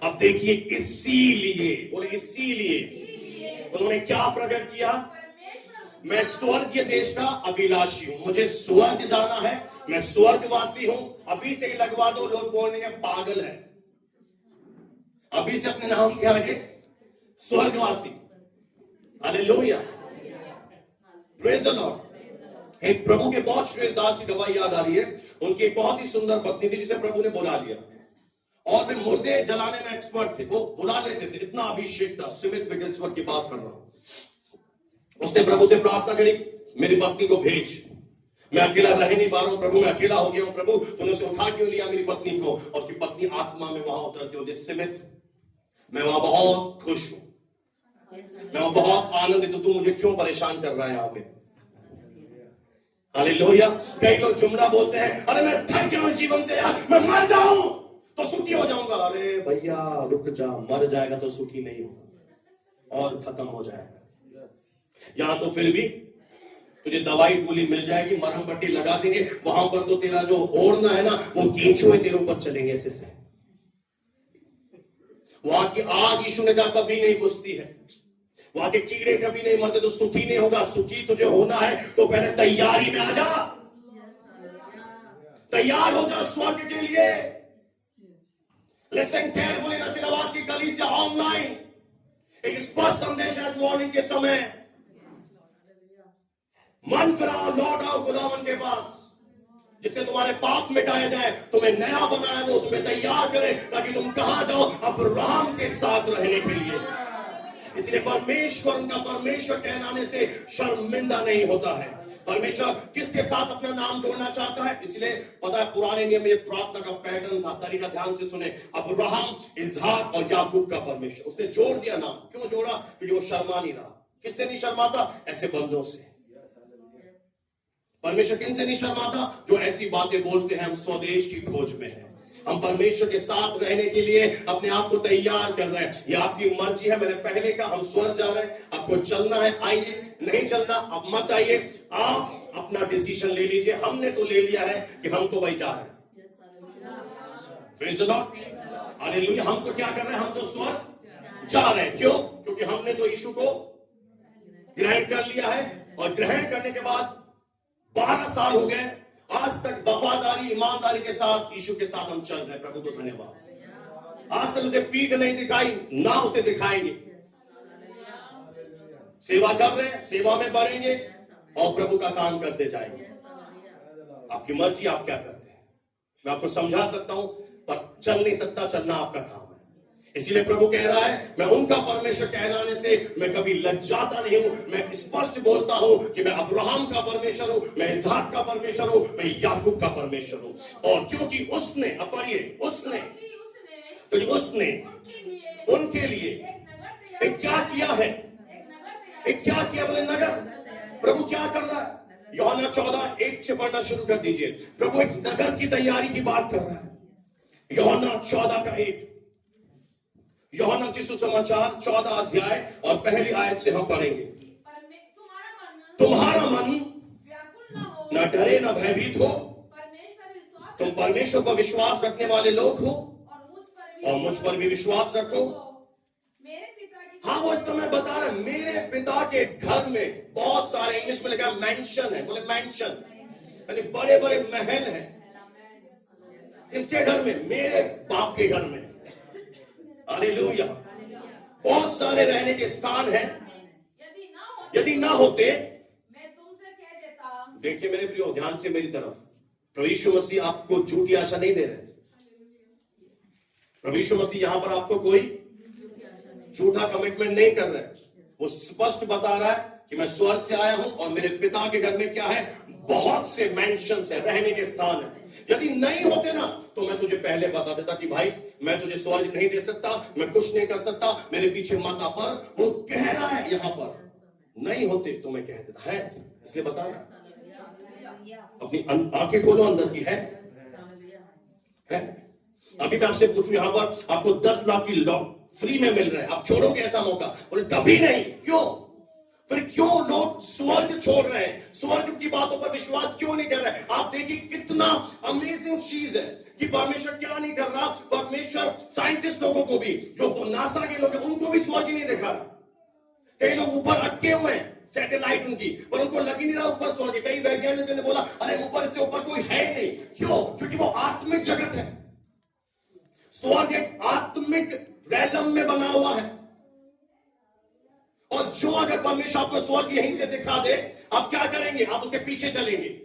अब देखिए, इसीलिए, बोले इसीलिए उन्होंने क्या प्रकट किया? मैं स्वर्गीय देश का अभिलाषी हूं, मुझे स्वर्ग जाना है, मैं स्वर्गवासी हूं। अभी से ही लगवा दो, लोग बोलेंगे पागल है। अभी से अपने नाम क्या लगे? स्वर्गवासी। Hallelujah, praise the Lord. एक प्रभु के बहुत श्रेष्ठ दास की गवाही याद आ रही है। उनकी एक बहुत ही सुंदर पत्नी थी जिसे प्रभु ने बुला लिया, और वे मुर्दे जलाने में एक्सपर्ट थे। वो बुला लेते थे, इतना अभिषेक था। स्मिथ विगल्सवर्थ की बात कर रहा हूं। उसने प्रभु से प्रार्थना करी, मेरी पत्नी को भेज, मैं अकेला रह नहीं पा रहा हूं प्रभु, मैं अकेला हो गया हूं प्रभु, तूने उसे उठा क्यों लिया मेरी पत्नी को? और उसकी पत्नी आत्मा में वहां उतरती होती, स्मिथ मैं वहां बहुत खुश हूं, मैं वहां बहुत आनंदित हूं, तू मुझे क्यों परेशान कर रहा है यहाँ पे? हालेलुया। कई लोग जुमला बोलते हैं, अरे मैं थक गया हूं जीवन से यार, मैं मर जाऊं तो सुखी हो जाऊंगा। अरे भैया रुक जा, मर जाएगा तो सुखी नहीं होगा और खत्म हो जाएगा। यहां तो फिर भी तुझे दवाई गोली मिल जाएगी, मरहम पट्टी लगा देंगे, वहां पर तो तेरा जो ओढ़ना है ना, वो कीचुए तेरे ऊपर चलेंगे ऐसे से। वहां की आग यीशु ने कहा कभी नहीं बुझती है। वहां के कीड़े कभी नहीं मरते, तो सुखी नहीं होगा। सुखी तुझे होना है तो पहले तैयारी में आ जा, तैयार हो जा स्वर्ग के लिए। लिसन केयरफुली, नसीराबाद की कलीसिया ऑनलाइन एक स्पष्ट संदेश है आज मॉर्निंग के समय। मन फिराओ, लौट आओ खुदावन के पास, जिससे तुम्हारे पाप मिटाए जाए, तुम्हें नया बनाए, वो तुम्हें तैयार करे ताकि तुम कहां जाओ, अब्राहम के साथ रहने के लिए। इसलिए परमेश्वर, उनका परमेश्वर कहलाने से शर्मिंदा नहीं होता है। परमेश्वर किसके साथ अपना नाम जोड़ना चाहता है? इसलिए पता है पुराने नियम में प्रार्थना का पैटर्न था, तरीका, ध्यान से सुने। अब्राहम, इसहाक और याकूब का परमेश्वर, उसने जोड़ दिया नाम। क्यों जोड़ा? क्योंकि वो शर्मा नहीं रहा। किससे नहीं शर्माता? ऐसे बंदों से। परमेश्वर किन से नहीं शर्माता? जो ऐसी बातें बोलते हैं हम स्वदेश की खोज में हैं, हम परमेश्वर के साथ रहने के लिए अपने आप को तैयार कर रहे हैं। ये आपकी मर्जी है। मैंने पहले कहा हम स्वर्ग जा रहे हैं, आपको चलना है आइए, नहीं चलना अब मत आइए, आप अपना डिसीजन ले लीजिए। हमने तो ले लिया है कि हम तो वही जा रहे हैं। Praise the Lord, hallelujah. हम तो क्या कर रहे हैं? हम तो स्वर्ग जा रहे हैं। क्यों? क्योंकि हमने तो यीशु को ग्रहण कर लिया है, और ग्रहण करने के बाद 12 साल हो गए, आज तक वफादारी, ईमानदारी के साथ यीशु के साथ हम चल रहे हैं। प्रभु को धन्यवाद। आज तक उसे पीठ नहीं दिखाई, ना उसे दिखाएंगे। सेवा कर रहे हैं, सेवा में बढ़ेंगे और प्रभु का काम करते जाएंगे। आपकी मर्जी, आप क्या करते हैं। मैं आपको समझा सकता हूं, पर चल नहीं सकता, चलना आपका काम है। इसीलिए प्रभु कह रहा है, मैं उनका परमेश्वर कहलाने से मैं कभी लज्जाता नहीं हूं। मैं स्पष्ट बोलता हूं कि मैं अब्राहम का परमेश्वर हूं, मैं इसहाक का परमेश्वर हूं, मैं याकूब का परमेश्वर हूं। और क्योंकि उसने, अब पढ़िए, उसने उनके लिए एक क्या किया है, एक क्या किया, बोले नगर। प्रभु क्या कर रहा है? यूहन्ना 14:1 से पढ़ना शुरू कर दीजिए। प्रभु एक नगर की तैयारी की बात कर रहा है। यूहन्ना 14:1, यूहन्ना सुसमाचार 14 अध्याय और पहली आयत से हम पढ़ेंगे। तुम्हारा मन न डरे न भयभीत हो, तुम परमेश्वर पर विश्वास रखने वाले लोग हो और मुझ पर भी विश्वास रखो। हाँ, वो इस समय बता रहे, मेरे पिता के घर में बहुत सारे, इंग्लिश में लिखा मैंशन है, बोले मैंशन, यानी बड़े बड़े महल हैं। किसके घर में? मेरे बाप के घर में। हालेलुया। बहुत सारे रहने के स्थान हैं। यदि ना होते, मैं तुमसे कह देता। देखिए मेरे प्रियो, ध्यान से मेरी तरफ। प्रभु यीशु मसीह आपको झूठी आशा नहीं दे रहे। प्रभु यीशु मसीह यहां पर आपको कोई झूठा कमिटमेंट नहीं कर रहे। वो स्पष्ट बता रहा है कि मैं स्वर्ग से आया हूं और मेरे पिता के घर में क्या है? बहुत से मैंशंस है, रहने के स्थान है। यदि नहीं होते ना, तो मैं तुझे पहले बता देता कि भाई मैं तुझे स्वर्ग नहीं दे सकता, मैं कुछ नहीं कर सकता, मेरे पीछे मत आ। पर वो कह रहा है यहां पर, नहीं होते तो मैं कह देता है, इसलिए बता रहा। अपनी आंखें खोलो, अंदर की है। अभी मैं आपसे पूछूं, यहां पर आपको 10 लाख की लॉ फ्री में मिल रहा है, आप छोड़ोगे ऐसा मौका? बोले कभी नहीं। क्यों? फिर क्यों लोग स्वर्ग छोड़ रहे हैं? स्वर्ग की बातों पर विश्वास क्यों नहीं कर रहे हैं? आप देखिए कितना अमेजिंग चीज है कि परमेश्वर क्या नहीं कर रहा। परमेश्वर साइंटिस्ट लोगों को भी, जो नासा के लोग हैं, उनको भी स्वर्ग नहीं दिखा रहा। कई लोग ऊपर अटके हुए हैं, सैटेलाइट उनकी, पर उनको लग ही नहीं रहा ऊपर स्वर्ग। कई वैज्ञानिकों ने बोला अरे ऊपर से ऊपर कोई है ही नहीं। क्यों? क्योंकि वो आत्मिक जगत है। स्वर्ग एक आत्मिक रैलम में बना हुआ है। और जो अगर परमेश्वर आपको स्वर्ग यहीं से दिखा दे, आप क्या करेंगे? आप उसके पीछे चलेंगे,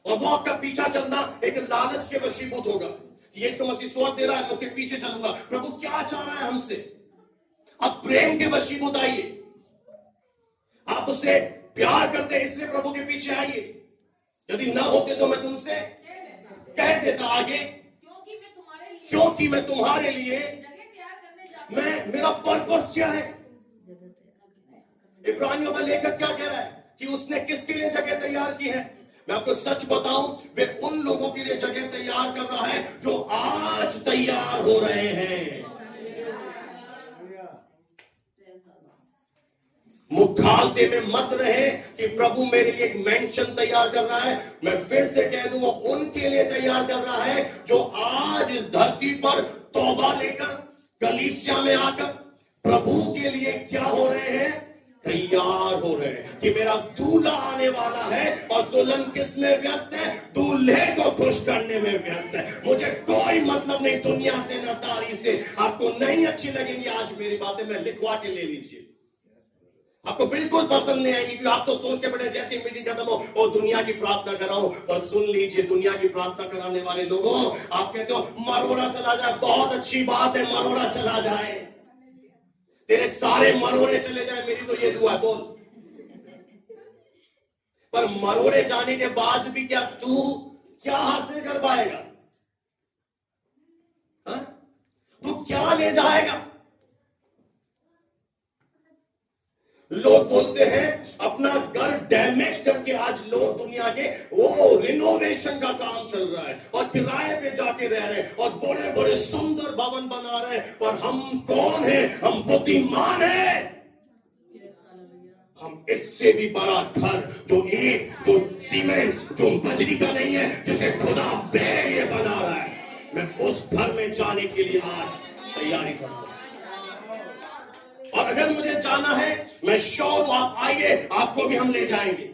और वो आपका पीछा चलना एक लालच के वशीभूत होगा। यीशु मसीह स्वर्ग दे रहा है, मैं उसके पीछे चलूंगा। प्रभु क्या चाह रहा है हमसे? आप प्रेम के वशीभूत आइए। आप उससे प्यार करते हैं, इसलिए प्रभु के पीछे आइए। यदि ना होते तो मैं तुमसे कह देता आगे, क्योंकि मैं तुम्हारे लिए मेरा पर्पस क्या है? इब्रानियों का लेखक क्या कह रहा है कि उसने किसके लिए जगह तैयार की है? मैं आपको सच बताऊं, वे उन लोगों के लिए जगह तैयार कर रहा है जो आज तैयार हो रहे हैं। मुखालते में मत रहे कि प्रभु मेरे लिए एक मेंशन तैयार कर रहा है। मैं फिर से कह दूं, वो उनके लिए तैयार कर रहा है जो आज इस धरती पर तौबा लेकर कलीसिया में आकर प्रभु के लिए क्या हो रहे हैं? तैयार हो रहे हैं कि मेरा दूल्हा आने वाला है और दुल्हन किस में व्यस्त है? दूल्हे को खुश करने में व्यस्त है। मुझे कोई मतलब नहीं दुनिया से न तारी से। आपको नहीं अच्छी लगेंगी आज मेरी बातें, मैं लिखवा के ले लीजिए, आपको बिल्कुल पसंद नहीं आएंगी क्योंकि आप तो सोच के बैठे जैसे मीटिंग खत्म हो वो दुनिया की प्रार्थना कर रहा हूं। पर सुन लीजिए, दुनिया की प्रार्थना कराने वाले लोगों, आप कहते हो मरोड़ा चला जाए, बहुत अच्छी बात है, मरोड़ा चला जाए, तेरे सारे मरोड़े चले जाए, मेरी तो ये दुआ है, बोल। पर मरोड़े जाने के बाद भी क्या तू क्या हासिल कर पाएगा? हा? तू क्या ले जाएगा? लोग बोलते हैं अपना घर डैमेज करके आज लोग दुनिया के वो रिनोवेशन का काम चल रहा है और किराए पे जाके रह रहे हैं और बड़े बड़े सुंदर भवन बना रहे हैं। पर हम कौन है? हम बुद्धिमान है। हम इससे भी बड़ा घर, जो ईंट, जो सीमेंट, जो बजरी का नहीं है, जिसे खुदा मेरे लिए बना रहा है, मैं उस घर में जाने के लिए आज तैयारी कर रहा हूं। और अगर मुझे जाना है, मैं श्योर हूं, आप आइए, आपको भी हम ले जाएंगे।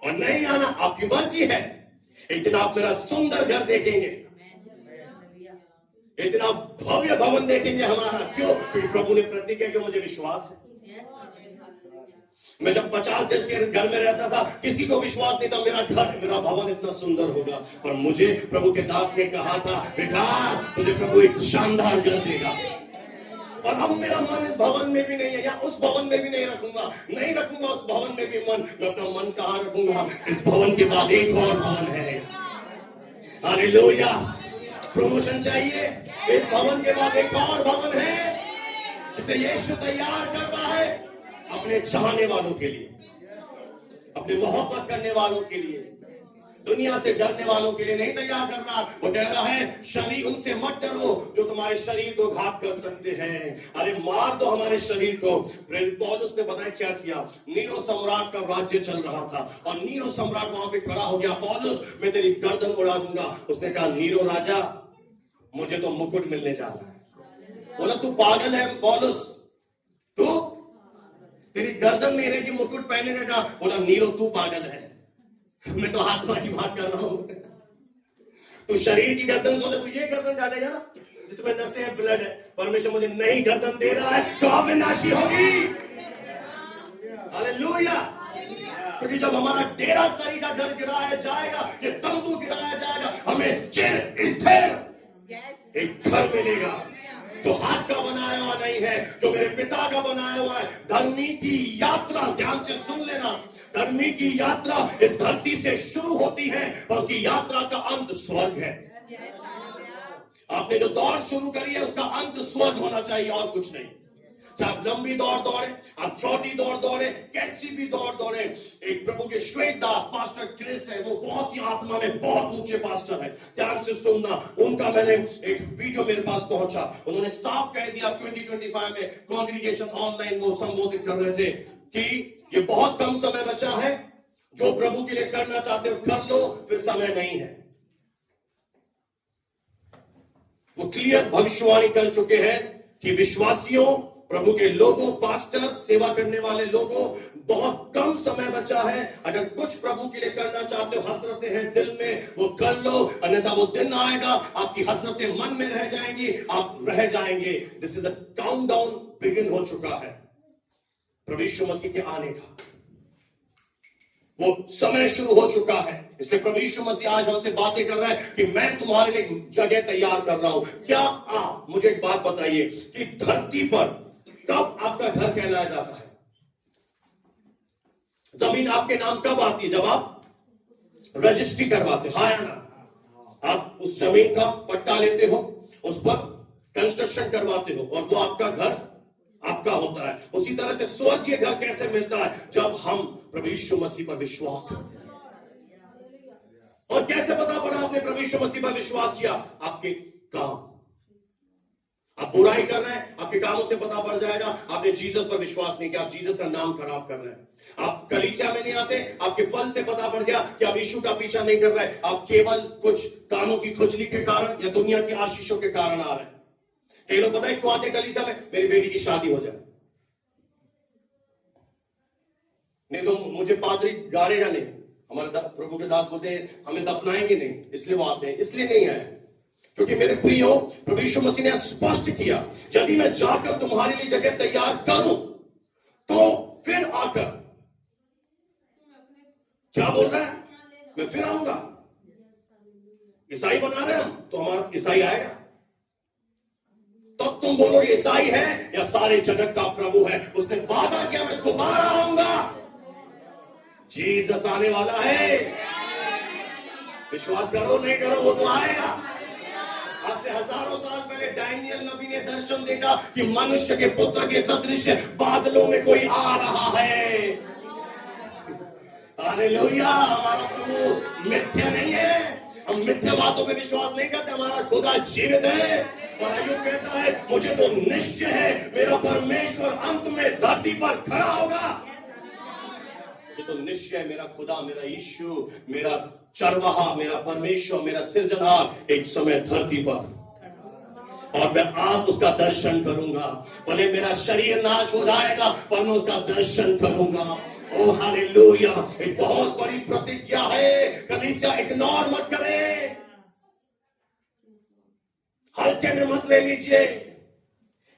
और नहीं आना आपकी मर्जी है। एक दिन आप मेरा सुंदर घर देखेंगे, एक दिन आप भव्य भवन देखेंगे हमारा। क्यों? क्योंकि प्रभु ने प्रतिज्ञा की, मुझे विश्वास है। मैं जब 50 देश के घर में रहता था, किसी को विश्वास नहीं था मेरा घर, मेरा भवन इतना सुंदर होगा। पर मुझे प्रभु के दास ने कहा था, बेटा तुझे प्रभु एक शानदार घर देगा। और अब मेरा मन इस भवन में भी नहीं है, या उस भवन में भी नहीं रखूंगा, नहीं रखूंगा उस भवन में भी मन। मैं अपना मन कहां रखूंगा? इस भवन के बाद एक और भवन है। हालेलुया। प्रमोशन चाहिए? इस भवन के बाद एक और भवन है जिसे यीशु तैयार कर रहा है अपने चाहने वालों के लिए, अपने मोहब्बत करने वालों के लिए, दुनिया से डरने वालों के लिए नहीं तैयार कर रहा। वो कह रहा है शरीर, उनसे मत डरो जो तुम्हारे शरीर को घात कर सकते हैं। अरे मार दो हमारे शरीर को। पौलुस ने बताया क्या किया? नीरो सम्राट का राज्य चल रहा था और नीरो सम्राट वहां पे खड़ा हो गया, पौलुस मैं तेरी गर्दन उड़ा दूंगा। उसने कहा नीरो राजा, मुझे तो मुकुट मिलने जा रहा है। बोला तू पागल है पौलुस, तू तेरी गर्दन नहीं रहेगी मुकुट पहनने का। बोला नीरो तू पागल है, मैं तो आत्मा की बात कर रहा हूं। तू शरीर की गर्दन सोचे, तू ये गर्दन डालेगा ना जिसमें नसें हैं, ब्लड है। परमेश्वर मुझे नहीं गर्दन दे रहा है तो अविनाशी होगी। हालेलुया। क्योंकि जब हमारा डेरा सरी का घर गिराया जाएगा, ये तंबू गिराया जाएगा, हमें चिर स्थिर एक घर मिलेगा जो हाथ का बनाया हुआ नहीं है, जो मेरे पिता का बनाया हुआ है। धर्मी की यात्रा, ध्यान से सुन लेना, धर्मी की यात्रा इस धरती से शुरू होती है और उसकी यात्रा का अंत स्वर्ग है। आपने जो दौड़ शुरू करी है उसका अंत स्वर्ग होना चाहिए और कुछ नहीं। चाहे आप लंबी दौड़ दौड़े, आप छोटी दौड़ दौड़े, कैसी भी दौड़ दौड़े। एक प्रभु के श्वेत दास पास्टर क्रिस है, वो बहुत ही आत्मा में बहुत ऊंचे पास्टर है, ध्यान से सुनना। उनका मैंने एक वीडियो मेरे पास पहुंचा, उन्होंने साफ कह दिया 2025 में कॉन्ग्रीगेशन ऑनलाइन वो संबोधित कर रहे थे कि ये बहुत कम समय बचा है, जो प्रभु के लिए करना चाहते हो कर लो, फिर समय नहीं है। वो क्लियर भविष्यवाणी कर चुके हैं कि विश्वासियों, प्रभु के लोगों, पास्टर, सेवा करने वाले लोगों, बहुत कम समय बचा है। अगर कुछ प्रभु के लिए करना चाहते हो, हसरतें हैं दिल में, वो कर लो, अन्यथा वो दिन आएगा आपकी हसरतें मन में रह जाएंगी, आप रह जाएंगे। This is the countdown begin हो चुका है प्रभु यीशु मसीह के आने का, वो समय शुरू हो चुका है। इसलिए प्रभु यीशु मसीह आज हमसे बातें कर रहा है कि मैं तुम्हारे लिए जगह तैयार कर रहा हूं। क्या आप मुझे एक बात बताइए कि धरती पर कब आपका घर कहलाया जाता है? जमीन आपके नाम कब आती है? जब आप रजिस्ट्री करवाते हो, हाँ या ना? आप उस जमीन का पट्टा लेते हो, उस पर कंस्ट्रक्शन करवाते हो और वो आपका घर आपका होता है। उसी तरह से स्वर्गीय घर कैसे मिलता है? जब हम प्रभु यीशु मसीह पर विश्वास करते हैं। और कैसे पता पड़ा आपने प्रभु यीशु मसीह पर विश्वास किया? आपके काम। आप बुराई कर रहे हैं, आपके कामों से पता पड़ जाएगा आपने जीसस पर विश्वास नहीं किया, आप जीसस का नाम खराब कर रहे हैं। आप कलीसिया में नहीं आते, आपके फल से पता पड़ गया कि आप यीशु का पीछा नहीं कर रहे, आप केवल कुछ कानों की खुजली के कारण या दुनिया की आशीषों के कारण आ रहे हैं। कई लोग पता है क्यों आते कलीसिया में? मेरी बेटी की शादी हो जाए, नहीं तो मुझे पादरी गाड़ेगा नहीं। हमारे प्रभु के दास बोलते हैं हमें दफनाएंगे नहीं, इसलिए वो आते हैं, इसलिए नहीं आए। क्योंकि मेरे प्रियो, प्रभु यीशु मसीह ने स्पष्ट किया, यदि मैं जाकर तुम्हारे लिए जगह तैयार करूं तो फिर आकर, क्या बोल रहा है, मैं फिर आऊंगा। ईसाई बना रहे हम तो हमारा ईसाई आएगा, तब तुम बोलोगे ईसाई है या सारे जगत का प्रभु है। उसने वादा किया मैं दोबारा आऊंगा। जीसस आने वाला है, विश्वास करो नहीं करो वो तो आएगा। आज से हजारों साल पहले डैनियल नबी ने दर्शन देखा कि मनुष्य के पुत्र के सदृश बादलों में कोई आ रहा है। हालेलुया। हमारा प्रभु मिथ्या नहीं है, हम मिथ्या बातों पे विश्वास नहीं करते। हमारा खुदा जीवित है और अय्यूब कहता है मुझे तो निश्चय है मेरा परमेश्वर अंत में धरती पर खड़ा होगा। मुझे तो निश्चय है मेरा खुदा, मेरा यीशु, मेरा चरवाहा, मेरा परमेश्वर, मेरा सृजनहार एक समय धरती पर, और मैं आप उसका दर्शन करूंगा। भले मेरा शरीर नाश हो जाएगा पर मैं उसका दर्शन करूंगा। ओ हालेलुया। एक बहुत बड़ी प्रतिज्ञा है, कलीसिया इग्नोर मत करें, हल्के में मत ले लीजिए।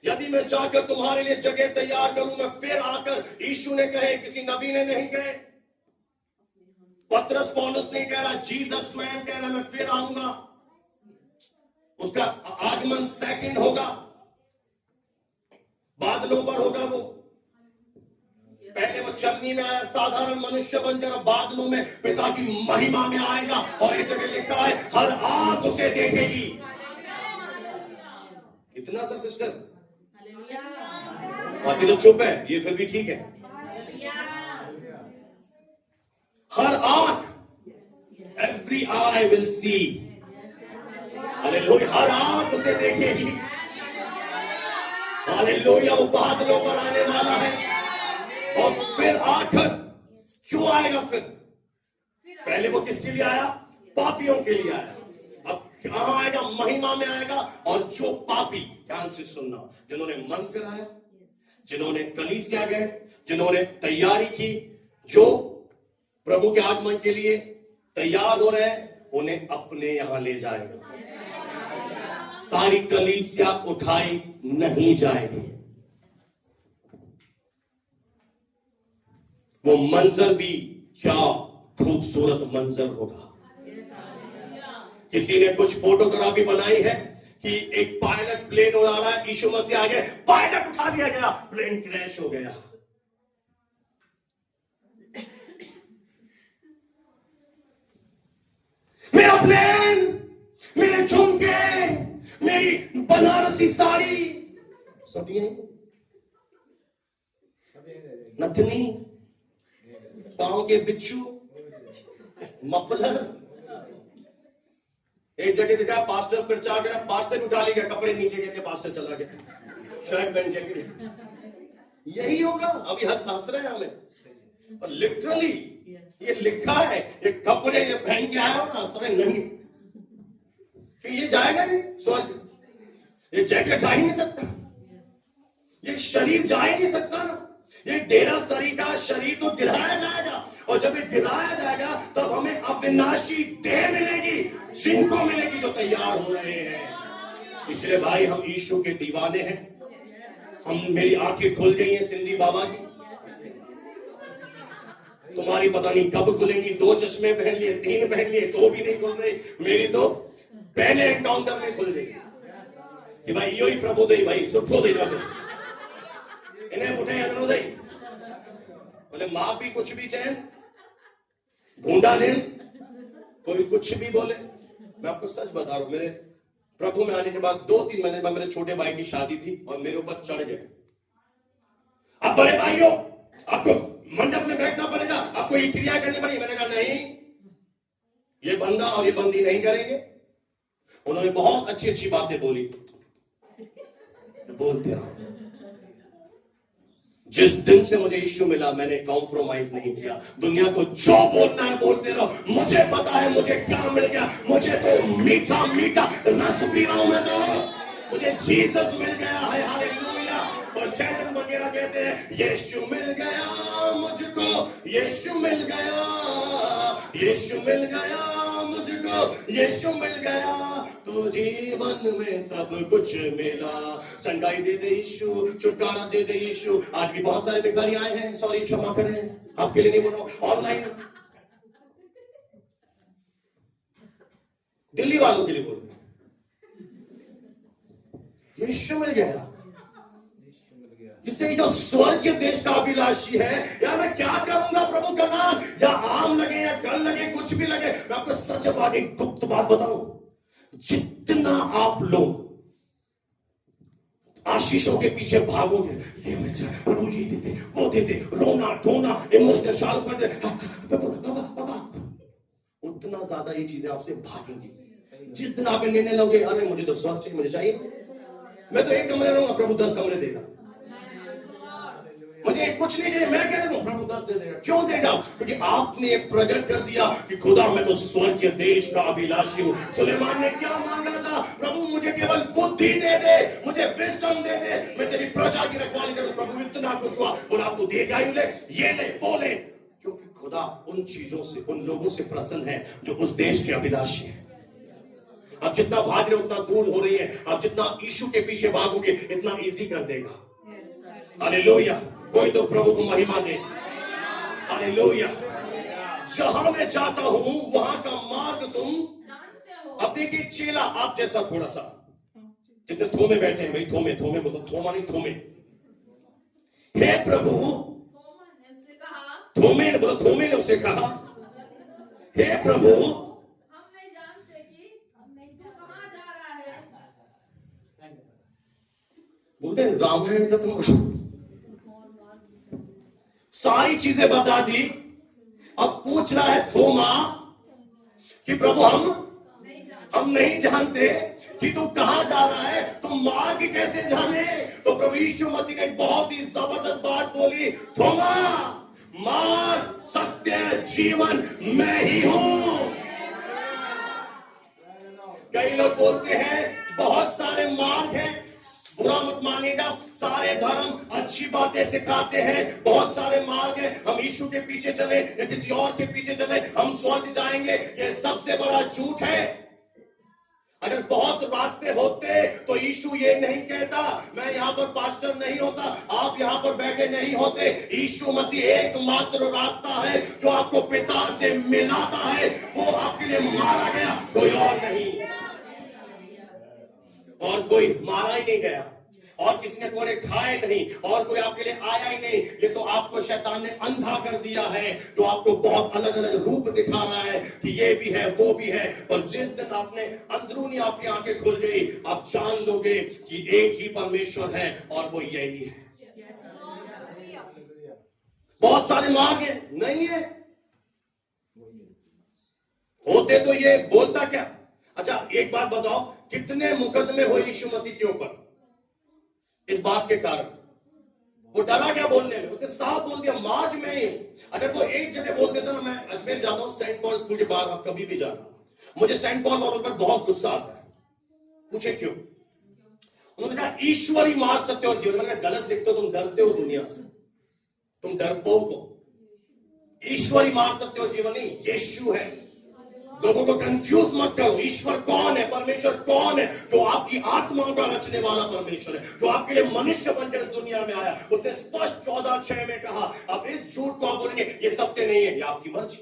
यदि मैं जाकर तुम्हारे लिए जगह तैयार करूं, मैं फिर आकर, यीशु ने कहे, किसी नबी ने नहीं कहे, पतरस पौलुस नहीं कह रहा, जीसस स्वयं कह रहा मैं फिर आऊंगा। उसका आगमन सेकंड होगा, बादलों पर होगा। वो पहले वो चलनी में आया साधारण मनुष्य बनकर, बादलों में पिता की महिमा में आएगा। और ये जगह लिखा है हर आंख उसे देखेगी। इतना सा सिस्टर, बाकी तो चुप है, ये फिर भी ठीक है। हर आंख, every eye will see, hallelujah, हर आंख उसे देखेगी। हालेलुया। वो बादलों पर आने वाला है और फिर आकर क्यों आएगा? फिर पहले वो किसके लिए आया? पापियों के लिए आया। अब कहां आएगा? महिमा में आएगा। और जो पापी, ध्यान से सुनना, जिन्होंने मन फिराया, जिन्होंने कलीसिया गए, जिन्होंने तैयारी की, जो प्रभु के आगमन के लिए तैयार हो रहे हैं, उन्हें अपने यहां ले जाएगा। सारी कलीसिया उठाई नहीं जाएगी। वो मंजर भी क्या खूबसूरत मंजर होगा। किसी ने कुछ फोटोग्राफी बनाई है कि एक पायलट प्लेन उड़ा रहा है, यीशु मसीह आ गए, पायलट उठा दिया गया, प्लेन क्रैश हो गया। मेरा प्लेन, मेरे झुमके, मेरी बनारसी साड़ी, सब ये नथनी, पांव के बिच्छू, मफलर। एक जगह देखा पास्टर प्रचार कर, पास्टर उठा लिया, कपड़े नीचे गिर के पास्टर चला गया, शर्ट पहन जैकेट। यही होगा। अभी हंस रहे हैं हमें, और लिटरली ये लिखा है, ये कपड़े ये पहन के आया हो ना, हंस रहे नंगे, कि ये जाएगा नहीं स्वर्ग, ये जैकेट जा ही नहीं सकता, ये शरीर जा ही नहीं सकता ना। ये डेरा स्तरी का शरीर तो गिराया जाएगा, और जब ये गिराया जाएगा तब हमें अविनाशी देह मिलेगी, जिनको मिलेगी जो तैयार हो रहे हैं। इसलिए भाई हम यीशु के दीवाने हैं। हम, मेरी आंखें खुल गई हैं सिंधी बाबा की, तुम्हारी पता नहीं कब खुलेंगी। 2 चश्मे पहन लिए, 3 पहन लिए, तो भी नहीं खुल रही। मेरी तो पहले एनकाउंटर में खुल गई कि भाई यो ही प्रभु दे भाई सुठो दे जाओ, इन्हें उठे अदनो दे, बोले मां भी कुछ भी चैन ढूंढा दिन, कोई कुछ भी बोले। मैं आपको सच बता रहा हूं, मेरे प्रभु में आने के बाद 2-3 महीने बाद मेरे छोटे भाई की शादी थी और मेरे ऊपर चढ़ गए, अब बड़े भाइयों आपको मंडप में बैठना पड़ेगा, आपको ये क्रिया करनी पड़ेगी। मैंने कहा नहीं, ये बंदा और ये बंदी नहीं करेंगे। उन्होंने बहुत अच्छी अच्छी बातें बोली, बोलते रहो। जिस दिन से मुझे यीशु मिला मैंने कॉम्प्रोमाइज नहीं किया। दुनिया को जो बोलना है बोलते रहो, मुझे पता है मुझे क्या मिल गया। मुझे तो मीठा मीठा रस पी रहा हूं मैं, तो मुझे जीसस मिल गया है। हालेलुया। और शैतान वगैरह कहते हैं, यीशु मिल गया मुझको, यीशु मिल गया, यीशु मिल गया मुझको, यीशु मिल गया, तो जीवन में सब कुछ मिला। चंगाई दे दे यीशु, छुटकारा दे दे यीशु। आज भी बहुत सारे भिखारी आए हैं, सॉरी क्षमा करें, आपके लिए नहीं बोल रहा हूं, ऑनलाइन दिल्ली वालों के लिए बोल रहा हूं। यीशु मिल गया, जिसे जो स्वर्ग के देश का अभिलाषी है, या मैं क्या करूंगा प्रभु का नाम, या आम लगे या गल लगे, कुछ भी लगे, मैं आपको सच बात, एक गुप्त बात बताऊं, जितना आप लोग आशीषों के पीछे भागोगे, ये मिल जाए प्रभु, ये दे दे, वो दे दे, रोना धोना, इमोशनल चालू कर दे, प्रभु पापा पापा, उतना ज्यादा ये चीजें आपसे भागेंगी। जिस दिन आप निर्णय लोगे, अरे मुझे तो स्वर्ग चाहिए, मुझे चाहिए, मैं तो एक कमरे रहूंगा, प्रभु 10 कमरे देगा, मुझे कुछ नहीं चाहिए, मैं क्या करूं, प्रभु 10 दे देगा। क्यों देगा? क्योंकि आपने प्रकट कर दिया कि खुदा मैं तो स्वर्गीय देश का अभिलाषी हूं। सुलेमान ने क्या मांगा था? प्रभु मुझे केवल बुद्धि दे दे, मुझे विजडम दे दे, मैं तेरी प्रजा की रखवाली करूं। प्रभु इतना कुछ हुआ, बोला तू देगा ही, ले ये ले वो ले, क्योंकि खुदा उन चीजों से, उन लोगों से प्रसन्न है जो उस देश के अभिलाषी है। आप जितना भाग रहे हो उतना दूर हो रही है, आप जितना यीशु के पीछे भागोगे इतना इजी कर देगा। हालेलुया, कोई तो प्रभु को महिमा दे। हालेलुया, जहां मैं जाता हूं वहां का मार्ग तुम जानते हो। अब देखिए, चेला आप जैसा थोड़ा सा, जितने थोमे बैठे हैं भाई, थोमे थोमे बोलो, थोमा नहीं थोमे, हे प्रभु, थोमा ने उससे कहा, थोमे ने बोलो, थोमे ने उसे कहा, हे प्रभु हम नहीं जानते कि तू कहाँ जा रहा है। बोलते हैं रामायण खत्म, सारी चीजें बता दी, अब पूछ रहा है थोमा कि प्रभु हम नहीं जानते कि तू कहां जा रहा है, तो मार्ग कैसे जाने? तो प्रभु यीशु मसीह ने एक बहुत ही जबरदस्त बात बोली, थोमा, मार्ग सत्य जीवन मैं ही हूं। कई लोग बोलते हैं बहुत सारे मार्ग हैं, बुरा मत मानिएगा, सारे धर्म अच्छी बातें सिखाते हैं, बहुत सारे मार्ग हैं, हम यीशु के पीछे चले या किसी और के पीछे चले हम स्वर्ग जाएंगे, ये सबसे बड़ा झूठ है। अगर बहुत रास्ते होते तो यीशु ये नहीं कहता, मैं यहाँ पर पास्टर नहीं होता, आप यहाँ पर बैठे नहीं होते। यीशु मसीह एकमात्र रास्ता है जो आपको पिता से मिलाता है, वो आपके लिए मारा गया, कोई और नहीं, और कोई मारा ही नहीं गया, और किसी ने तुम्हारे खाए नहीं, और कोई आपके लिए आया ही नहीं। ये तो आपको शैतान ने अंधा कर दिया है, जो आपको बहुत अलग अलग रूप दिखा रहा है कि ये भी है वो भी है। और जिस दिन आपने अंदरूनी आपकी आंखें खुल गई, आप जान लोगे कि एक ही परमेश्वर है और वो यही है। बहुत सारे मार्ग है, नहीं है, होते तो ये बोलता क्या। अच्छा एक बात बताओ, कितने मुकदमे हुए यीशु मसीह के ऊपर इस बात के कारण? वो डरा क्या बोलने में? उसने साफ बोल दिया मार्ग में ही। अगर वो एक जगह बोल देता ना, मैं अजमेर जाता हूं सेंट पॉल स्कूल के बाद, आप कभी भी जाना, मुझे सेंट पॉल वालों पर बहुत गुस्सा आता है। पूछे क्यों? उन्होंने कहा ईश्वरी मार्ग सत्य और जीवन। मैंने गलत लिखते हो, तुम डरते हो दुनिया से, तुम डरपोक हो। ईश्वरी मार्ग सत्य और जीवन नहीं, यीशु है। लोगों को कंफ्यूज मत करो। ईश्वर कौन है, परमेश्वर कौन है? जो आपकी आत्माओं का रचने वाला परमेश्वर है, जो आपके लिए मनुष्य बनकर दुनिया में आया। उसने स्पष्ट 14:6 में कहा, अब इस झूठ को आप बोलेंगे ये सत्य नहीं है, ये आपकी मर्जी,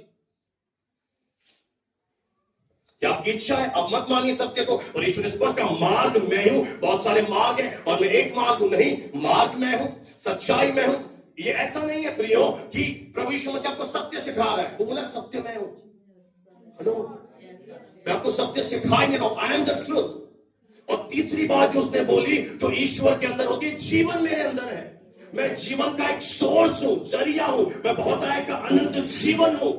ये आपकी इच्छा है, अब मत मानिए सत्य को। और यीशु ने स्पष्ट कहा मार्ग मैं हूं। बहुत सारे मार्ग है और मैं एक मार्ग हूं, नहीं, मार्ग मैं हूं, सच्चाई मैं हूं। ये ऐसा नहीं है प्रियो कि प्रभु यीशु मसीह आपको सत्य सिखा रहा है, वो बोला सत्य मैं हूं। हेलो, मैं आपको सत्य सिखा नहीं रहा हूं, आई एम द ट्रूथ। और तीसरी बात जो उसने बोली, जो ईश्वर के अंदर होती है, जीवन मेरे अंदर है। मैं जीवन का एक सोर्स हूं, जरिया हूं, मैं बहुतायत का अनंत जीवन हूं।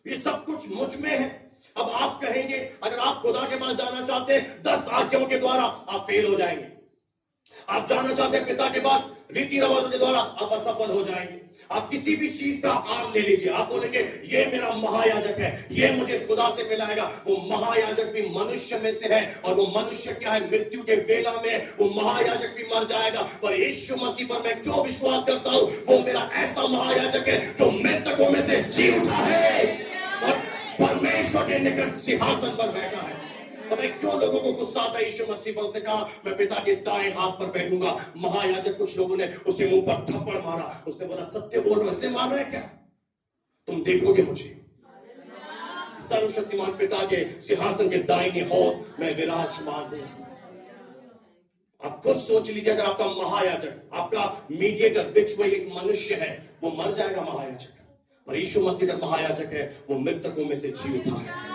ये सब कुछ मुझ में है। अब आप कहेंगे अगर आप खुदा के पास जाना चाहते हैं 10 आज्ञाओं के द्वारा, आप फेल हो जाएंगे। आप जाना चाहते हैं पिता के पास, रीति रिवाजों के द्वारा आप असफल हो जाएंगे। आप किसी भी चीज का आड़ ले लीजिए, आप बोलेंगे ये मेरा महायाजक है, ये मुझे खुदा से मिलाएगा। वो महायाजक भी मनुष्य में से है, और वो मनुष्य क्या है, मृत्यु के वेला में वो महायाजक भी मर जाएगा। पर यीशु मसीह पर मैं क्यों विश्वास करता हूं, वो मेरा ऐसा महायाजक है जो मृतकों में से जी उठा है और परमेश्वर के निकट सिंहासन पर बैठा है। पता है क्यों लोगों को गुस्सा आता है यीशु मसीह पर? उसने कहा मैं पिता के दाएं हाथ पर बैठूंगा। महायाजक कुछ लोगों ने उसके मुंह पर थप्पड़ मारा। उसने बोला सत्य बोल रहा हूं, इसलिए मार रहा है क्या? तुम देखोगे मुझे सर्वशक्तिमान पिता के सिंहासन के दाहिने हाथ में विराजमान हूं। आप खुद सोच लीजिए, अगर आपका महायाजक, आपका मीडिएटर, बीच में एक मनुष्य है, वो मर जाएगा महायाजक, पर यीशु मसीह का महायाजक है, वो मृतकों में से जी उठा है।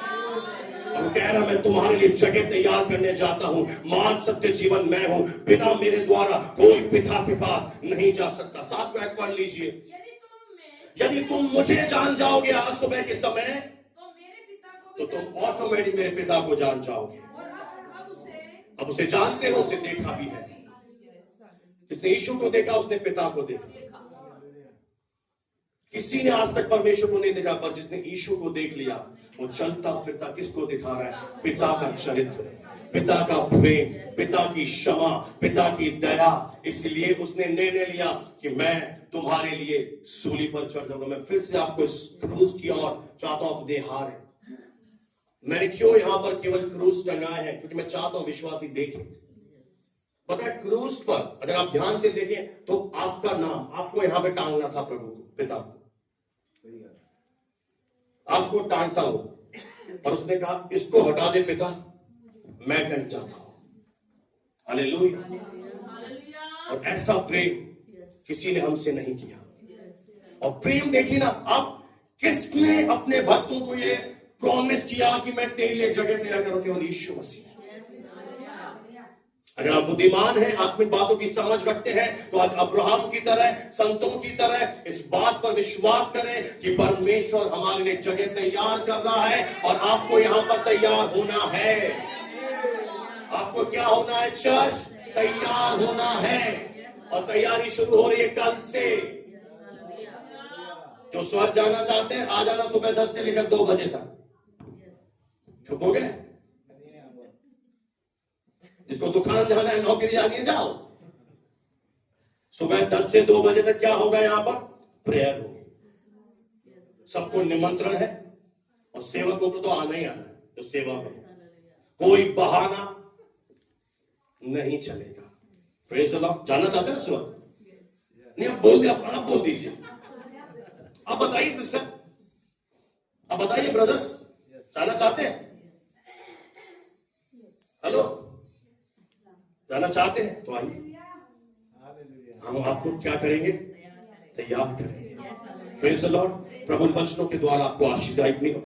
और वो कह रहा मैं तुम्हारे लिए जगह तैयार करने जाता हूं। मान सत्य जीवन मैं हूं, बिना मेरे द्वारा कोई पिता के पास नहीं जा सकता। साथ में पढ़ लीजिए, यदि तुम मुझे जान जाओगे आज सुबह के समय, तो मेरे पिता को तो तुम ऑटोमेटिक मेरे पिता को जान जाओगे। और अब उसे जानते हो, उसे देखा भी है। जिसने यीशु को देखा उसने पिता को देखा। किसी ने आज तक परमेश्वर को नहीं देखा, पर जिसने यीशु को देख लिया वो चलता फिरता किसको दिखा रहा है? पिता का चरित्र, पिता का प्रेम, पिता की क्षमा, पिता की दया। इसलिए उसने निर्णय लिया कि मैं तुम्हारे लिए सूली पर चढ़ जाऊंगा। मैं फिर से आपको इस क्रूस की ओर चाहता हूं निहारें। मैंने क्यों यहां पर केवल क्रूस टंगाए हैं? क्योंकि मैं चाहता हूं विश्वासी देखें। पता है क्रूस पर अगर आप ध्यान से देखें तो आपका नाम आपको यहां पे टांगना था, प्रभु को, पिता को आपको टांगता हूं, और उसने कहा इसको हटा दे पिता, मैं डर जाता हूं। हालेलुया। और ऐसा प्रेम किसी ने हमसे नहीं किया। और प्रेम देखिए ना, अब किसने अपने भक्तों को ये प्रॉमिस किया कि मैं तेरे लिए जगह तैयार करूं? केवल यीशु मसीह। अगर आप बुद्धिमान हैं, आत्मिक बातों की समझ रखते हैं, तो आज अब्राहम की तरह, संतों की तरह इस बात पर विश्वास करें कि परमेश्वर हमारे लिए जगह तैयार कर रहा है, और आपको यहां पर तैयार होना है। आपको क्या होना है चर्च? तैयार होना है। और तैयारी शुरू हो रही है कल से। जो स्वर्ग जाना चाहते हैं आ जाना सुबह 10 से लेकर 2 बजे तक। चुप हो गए? जिसको दुकान जाना है, नौकरी जानी है, जाओ। सुबह 10 से 2 बजे तक क्या होगा? यहां पर प्रेयर होगी। सबको निमंत्रण है, और सेवकों को तो आना ही आना है जो सेवा में है। कोई बहाना नहीं चलेगा। Praise the Lord. जाना चाहते हैं स्वर्ग? नहीं, आप बोल दे, आप बोल दीजिए। आप बताइए सिस्टर, आप बताइए ब्रदर्स, जाना चाहते हैं? हेलो, जाना चाहते हैं तो आइए, हम आपको क्या करेंगे? तैयार करेंगे। Praise the Lord. प्रभु वचनों के द्वारा आपको आशीष दायक